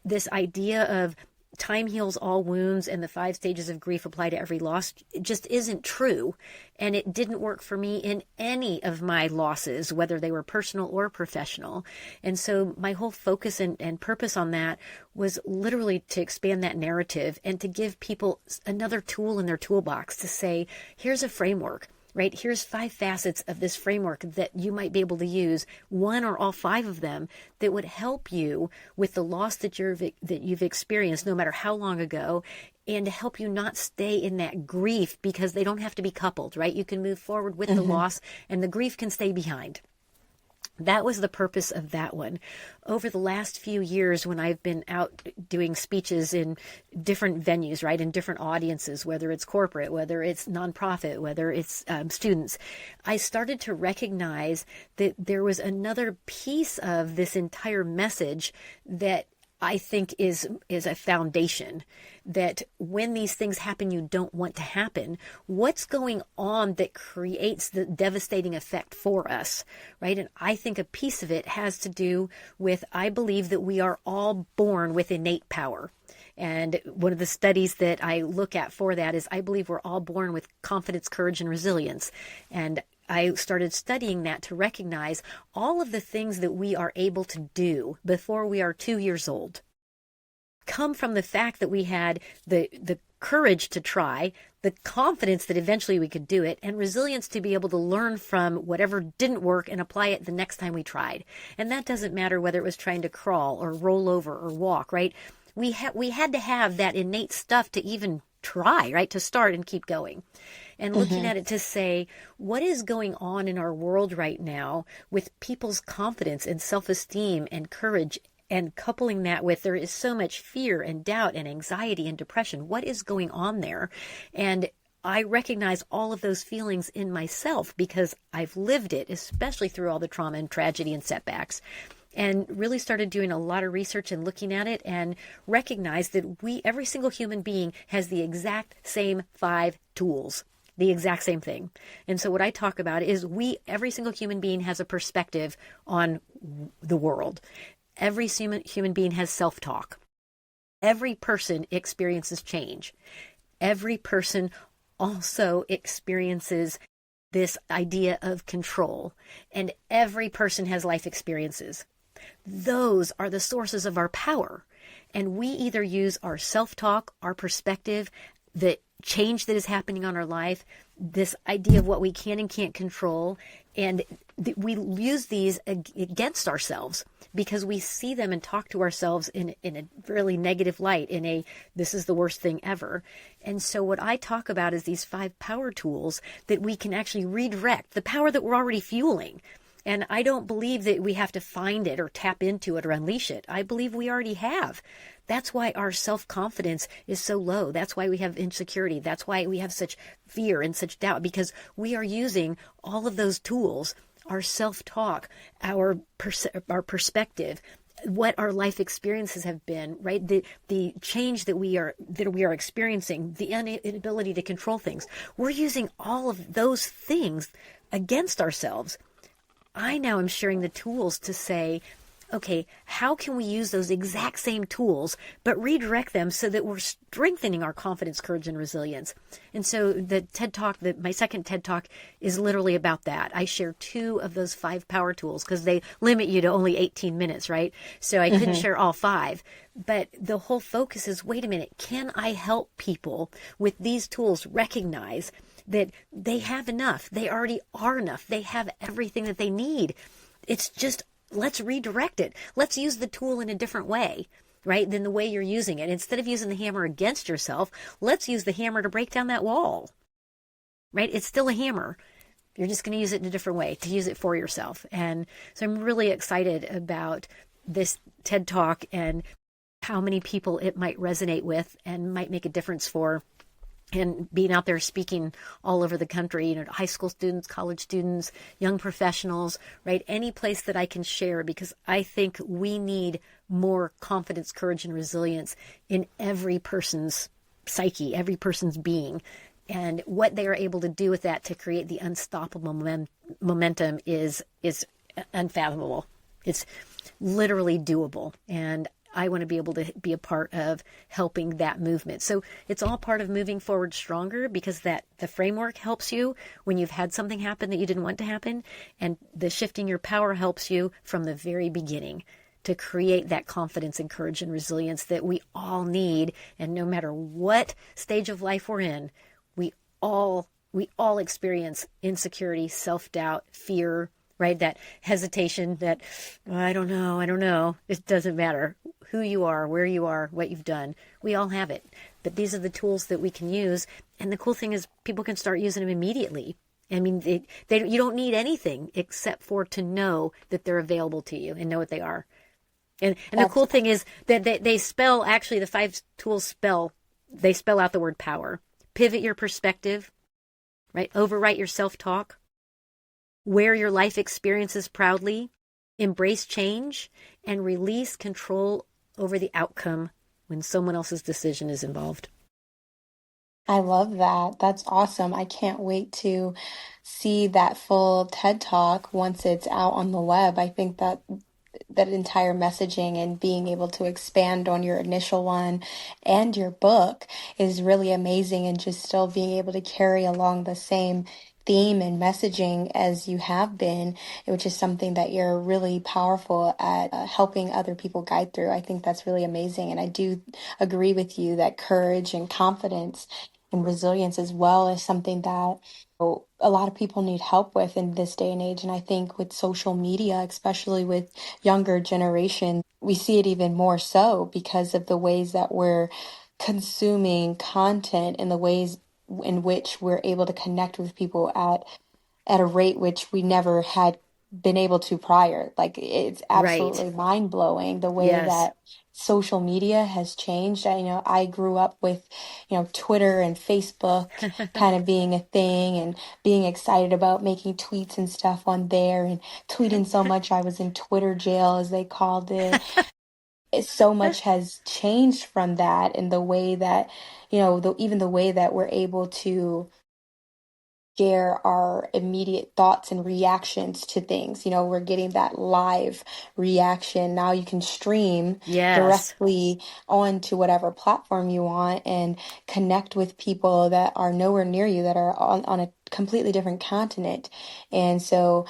this idea of time heals all wounds and the 5 stages of grief apply to every loss. It just isn't true. And it didn't work for me in any of my losses, whether they were personal or professional. And so my whole focus and purpose on that was literally to expand that narrative and to give people another tool in their toolbox to say, here's a framework. Right? Here's 5 facets of this framework that you might be able to use, one or all 5 of them, that would help you with the loss that you've experienced, no matter how long ago, and to help you not stay in that grief, because they don't have to be coupled, right? You can move forward with the loss and the grief can stay behind. That was the purpose of that one. Over the last few years, when I've been out doing speeches in different venues, right, in different audiences, whether it's corporate, whether it's nonprofit, whether it's students, I started to recognize that there was another piece of this entire message that I think is a foundation, that when these things happen you don't want to happen, what's going on that creates the devastating effect for us, right? And I think a piece of it has to do with, I believe that we are all born with innate power. And one of the studies that I look at for that is I believe we're all born with confidence, courage, and resilience. And I started studying that to recognize all of the things that we are able to do before we are 2 years old come from the fact that we had the courage to try, the confidence that eventually we could do it, and resilience to be able to learn from whatever didn't work and apply it the next time we tried. And that doesn't matter whether it was trying to crawl or roll over or walk, right? We had to have that innate stuff to even try, right? To start and keep going. And looking at it to say, what is going on in our world right now with people's confidence and self-esteem and courage, and coupling that with there is so much fear and doubt and anxiety and depression. What is going on there? And I recognize all of those feelings in myself because I've lived it, especially through all the trauma and tragedy and setbacks. And really started doing a lot of research and looking at it, and recognized that every single human being has the exact same 5 tools, the exact same thing. And so what I talk about is every single human being has a perspective on the world. Every human being has self-talk. Every person experiences change. Every person also experiences this idea of control. And every person has life experiences. Those are the sources of our power. And we either use our self-talk, our perspective, the change that is happening on our life, this idea of what we can and can't control, and we use these against ourselves because we see them and talk to ourselves in a really negative light, this is the worst thing ever. And so what I talk about is these 5 power tools that we can actually redirect, the power that we're already fueling. And I don't believe that we have to find it or tap into it or unleash it. I believe we already have. That's why our self-confidence is so low. That's why we have insecurity. That's why we have such fear and such doubt, because we are using all of those tools our self-talk, our perspective, what our life experiences have been, right? The change that we are experiencing, the inability to control things. We're using all of those things against ourselves. I now am sharing the tools to say, okay, how can we use those exact same tools, but redirect them so that we're strengthening our confidence, courage, and resilience? And so the TED Talk, my second TED Talk is literally about that. I share 2 of those 5 power tools because they limit you to only 18 minutes, right? So I couldn't share all 5. But the whole focus is, wait a minute, can I help people with these tools recognize that they have enough? They already are enough. They have everything that they need. It's just, let's redirect it. Let's use the tool in a different way, right, than the way you're using it. Instead of using the hammer against yourself, let's use the hammer to break down that wall, right? It's still a hammer. You're just going to use it in a different way, to use it for yourself. And so I'm really excited about this TED Talk and how many people it might resonate with and might make a difference for, and being out there speaking all over the country, to high school students, college students, young professionals, right? Any place that I can share, because I think we need more confidence, courage, and resilience in every person's psyche, every person's being. And what they are able to do with that to create the unstoppable momentum is unfathomable. It's literally doable. And I want to be able to be a part of helping that movement. So it's all part of moving forward stronger, because that the framework helps you when you've had something happen that you didn't want to happen. And the shifting your power helps you from the very beginning to create that confidence and courage and resilience that we all need. And no matter what stage of life we're in, we all experience insecurity, self-doubt, fear, right? That hesitation, that, "Oh, I don't know. It doesn't matter who you are, where you are, what you've done. We all have it. But these are the tools that we can use. And the cool thing is people can start using them immediately. I mean, you don't need anything except for to know that they're available to you and know what they are. And the cool thing is that they spell, actually the 5 tools spell out the word power. Pivot your perspective, right? Overwrite your self-talk. Wear your life experiences proudly, embrace change, and release control over the outcome when someone else's decision is involved. I love that. That's awesome. I can't wait to see that full TED Talk once it's out on the web. I think that entire messaging and being able to expand on your initial one and your book is really amazing, and just still being able to carry along the same theme and messaging as you have been, which is something that you're really powerful at helping other people guide through. I think that's really amazing. And I do agree with you that courage and confidence and resilience as well is something that a lot of people need help with in this day and age. And I think with social media, especially with younger generation, we see it even more so because of the ways that we're consuming content and the ways in which we're able to connect with people at a rate which we never had been able to prior. Like, it's Right. absolutely mind blowing the way Yes. that social media has changed. I grew up with, Twitter and Facebook kind of being a thing, and being excited about making tweets and stuff on there, and tweeting so much I was in Twitter jail, as they called it. So much has changed from that, and the way that, even the way that we're able to share our immediate thoughts and reactions to things. We're getting that live reaction. Now you can stream Yes. directly onto whatever platform you want and connect with people that are nowhere near you, that are on a completely different continent. And so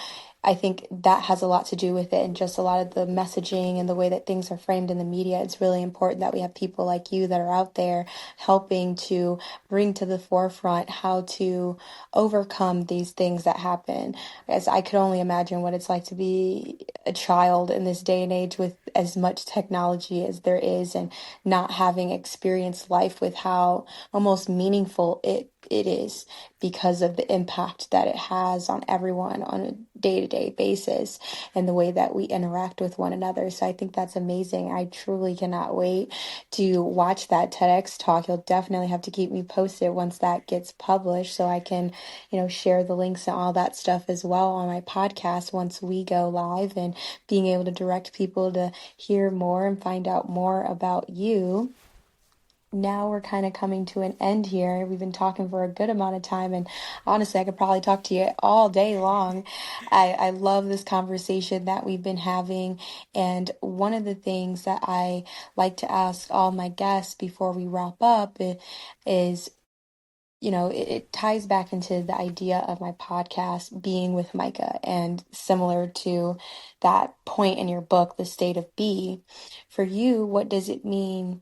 I think that has a lot to do with it, and just a lot of the messaging and the way that things are framed in the media. It's really important that we have people like you that are out there helping to bring to the forefront how to overcome these things that happen. As I could only imagine what it's like to be a child in this day and age with as much technology as there is and not having experienced life with how almost meaningful it is because of the impact that it has on everyone on a day-to-day basis and the way that we interact with one another. So I think that's amazing. I truly cannot wait to watch that TEDx talk. You'll definitely have to keep me posted once that gets published so I can, share the links and all that stuff as well on my podcast once we go live, and being able to direct people to hear more and find out more about you. Now we're kind of coming to an end here. We've been talking for a good amount of time, and honestly, I could probably talk to you all day long. I love this conversation that we've been having, and one of the things that I like to ask all my guests before we wrap up is, it ties back into the idea of my podcast, Being with Micah, and similar to that point in your book, The State of Be. For you, what does it mean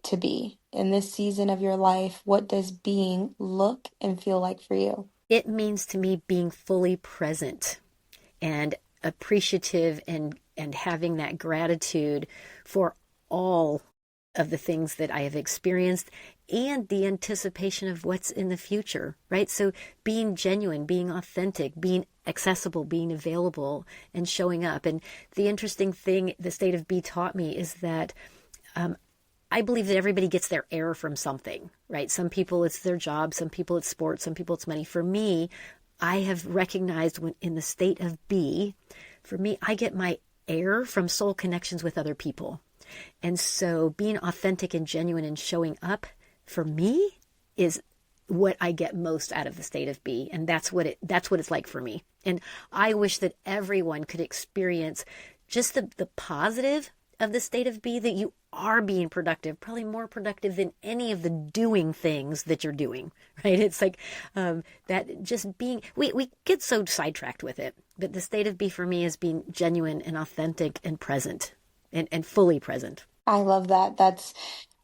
to be in this season of your life? What does being look and feel like for you? It means to me being fully present and appreciative and having that gratitude for all of the things that I have experienced and the anticipation of what's in the future, right? So being genuine, being authentic, being accessible, being available, and showing up. And the interesting thing the State of Be taught me is that I believe that everybody gets their air from something, right? Some people it's their job, some people it's sports, some people it's money. For me, I have recognized when in the state of Be, for me, I get my air from soul connections with other people. And so being authentic and genuine and showing up for me is what I get most out of the state of Be. And that's what it's like for me. And I wish that everyone could experience just the positive of the state of Be, that you are being productive, probably more productive than any of the doing things that you're doing, right? It's like that just being, we get so sidetracked with it, but the state of Be for me is being genuine and authentic and present and fully present. I love that. That's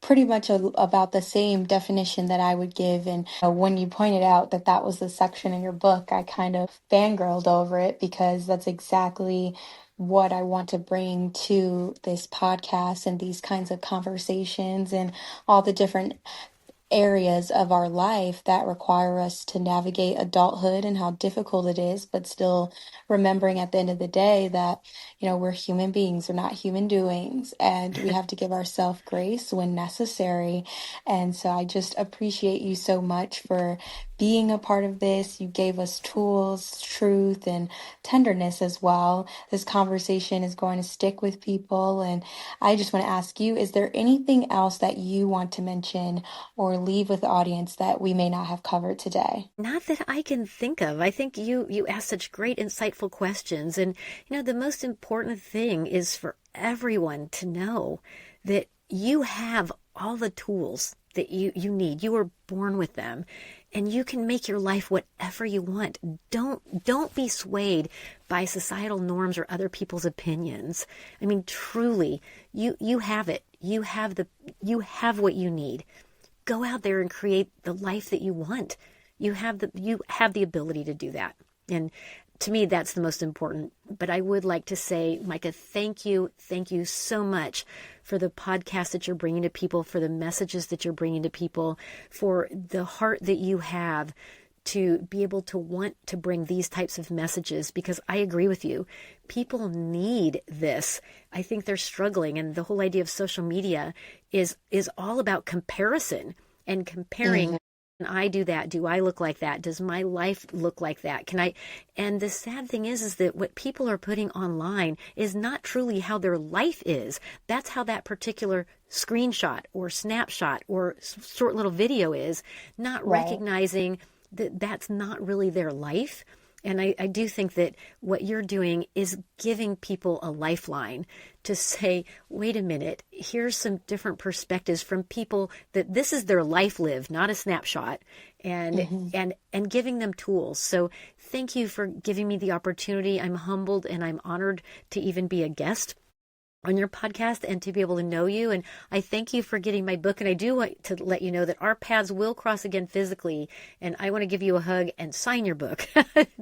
pretty much about the same definition that I would give. And when you pointed out that that was the section in your book, I kind of fangirled over it because that's exactly what I want to bring to this podcast and these kinds of conversations and all the different areas of our life that require us to navigate adulthood and how difficult it is, but still remembering at the end of the day that, we're human beings, we're not human doings, and we have to give ourselves grace when necessary. And so I just appreciate you so much for being a part of this. You gave us tools, truth, and tenderness as well. This conversation is going to stick with people. And I just want to ask you, is there anything else that you want to mention or leave with the audience that we may not have covered today? Not that I can think of. I think you asked such great, insightful questions. And, the most important thing is for everyone to know that you have all the tools that you need. You were born with them. And you can make your life whatever you want. Don't be swayed by societal norms or other people's opinions. I mean, truly, you have it. You have what you need. Go out there and create the life that you want. You have the ability to do that. And to me, that's the most important. But I would like to say, Micah, thank you so much for the podcast that you're bringing to people, for the messages that you're bringing to people, for the heart that you have to be able to want to bring these types of messages, because I agree with you. People need this. I think they're struggling. And the whole idea of social media is all about comparison and comparing. Can I do that? Do I look like that? Does my life look like that? And the sad thing is that what people are putting online is not truly how their life is. That's how that particular screenshot or snapshot or short little video is, not recognizing that that's not really their life. And I do think that what you're doing is giving people a lifeline to say, wait a minute, here's some different perspectives from people that this is their life lived, not a snapshot, and giving them tools. So thank you for giving me the opportunity. I'm humbled and I'm honored to even be a guest on your podcast and to be able to know you. And I thank you for getting my book. And I do want to let you know that our paths will cross again physically. And I want to give you a hug and sign your book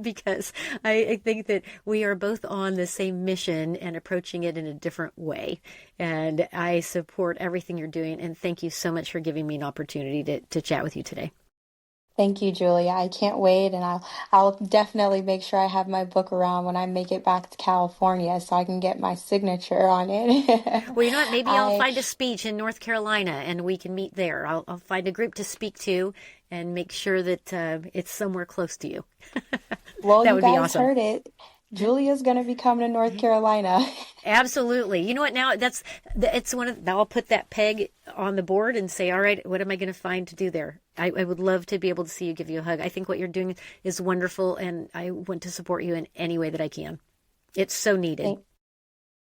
because I think that we are both on the same mission and approaching it in a different way. And I support everything you're doing. And thank you so much for giving me an opportunity to chat with you today. Thank you, Julia. I can't wait, and I'll definitely make sure I have my book around when I make it back to California so I can get my signature on it. Well, you know what? Maybe I'll I find a speech in North Carolina and we can meet there. I'll find a group to speak to and make sure that it's somewhere close to you. Well, That you would be guys awesome. heard it. Julia's going to be coming to North Carolina. Absolutely. You know what? Now it's I'll put that peg on the board and say, all right, what am I going to find to do there? I would love to be able to see you, give you a hug. I think what you're doing is wonderful, and I want to support you in any way that I can. It's so needed.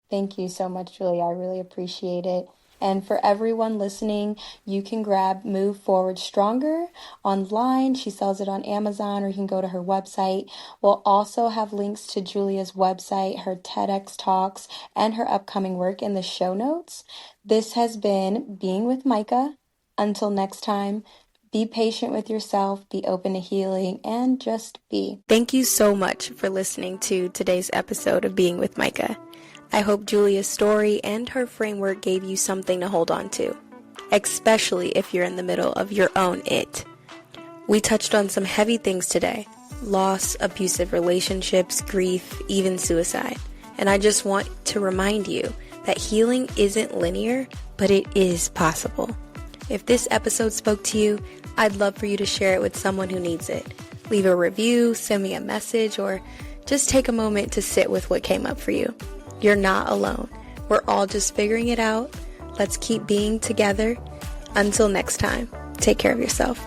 Thank you so much, Julia. I really appreciate it. And for everyone listening, you can grab Move Forward Stronger online. She sells it on Amazon, or you can go to her website. We'll also have links to Julia's website, her TEDx talks, and her upcoming work in the show notes. This has been Being with Micah. Until next time, be patient with yourself, be open to healing, and just be. Thank you so much for listening to today's episode of Being with Micah. I hope Julia's story and her framework gave you something to hold on to, especially if you're in the middle of your own it. We touched on some heavy things today: loss, abusive relationships, grief, even suicide. And I just want to remind you that healing isn't linear, but it is possible. If this episode spoke to you, I'd love for you to share it with someone who needs it. Leave a review, send me a message, or just take a moment to sit with what came up for you. You're not alone. We're all just figuring it out. Let's keep being together. Until next time, take care of yourself.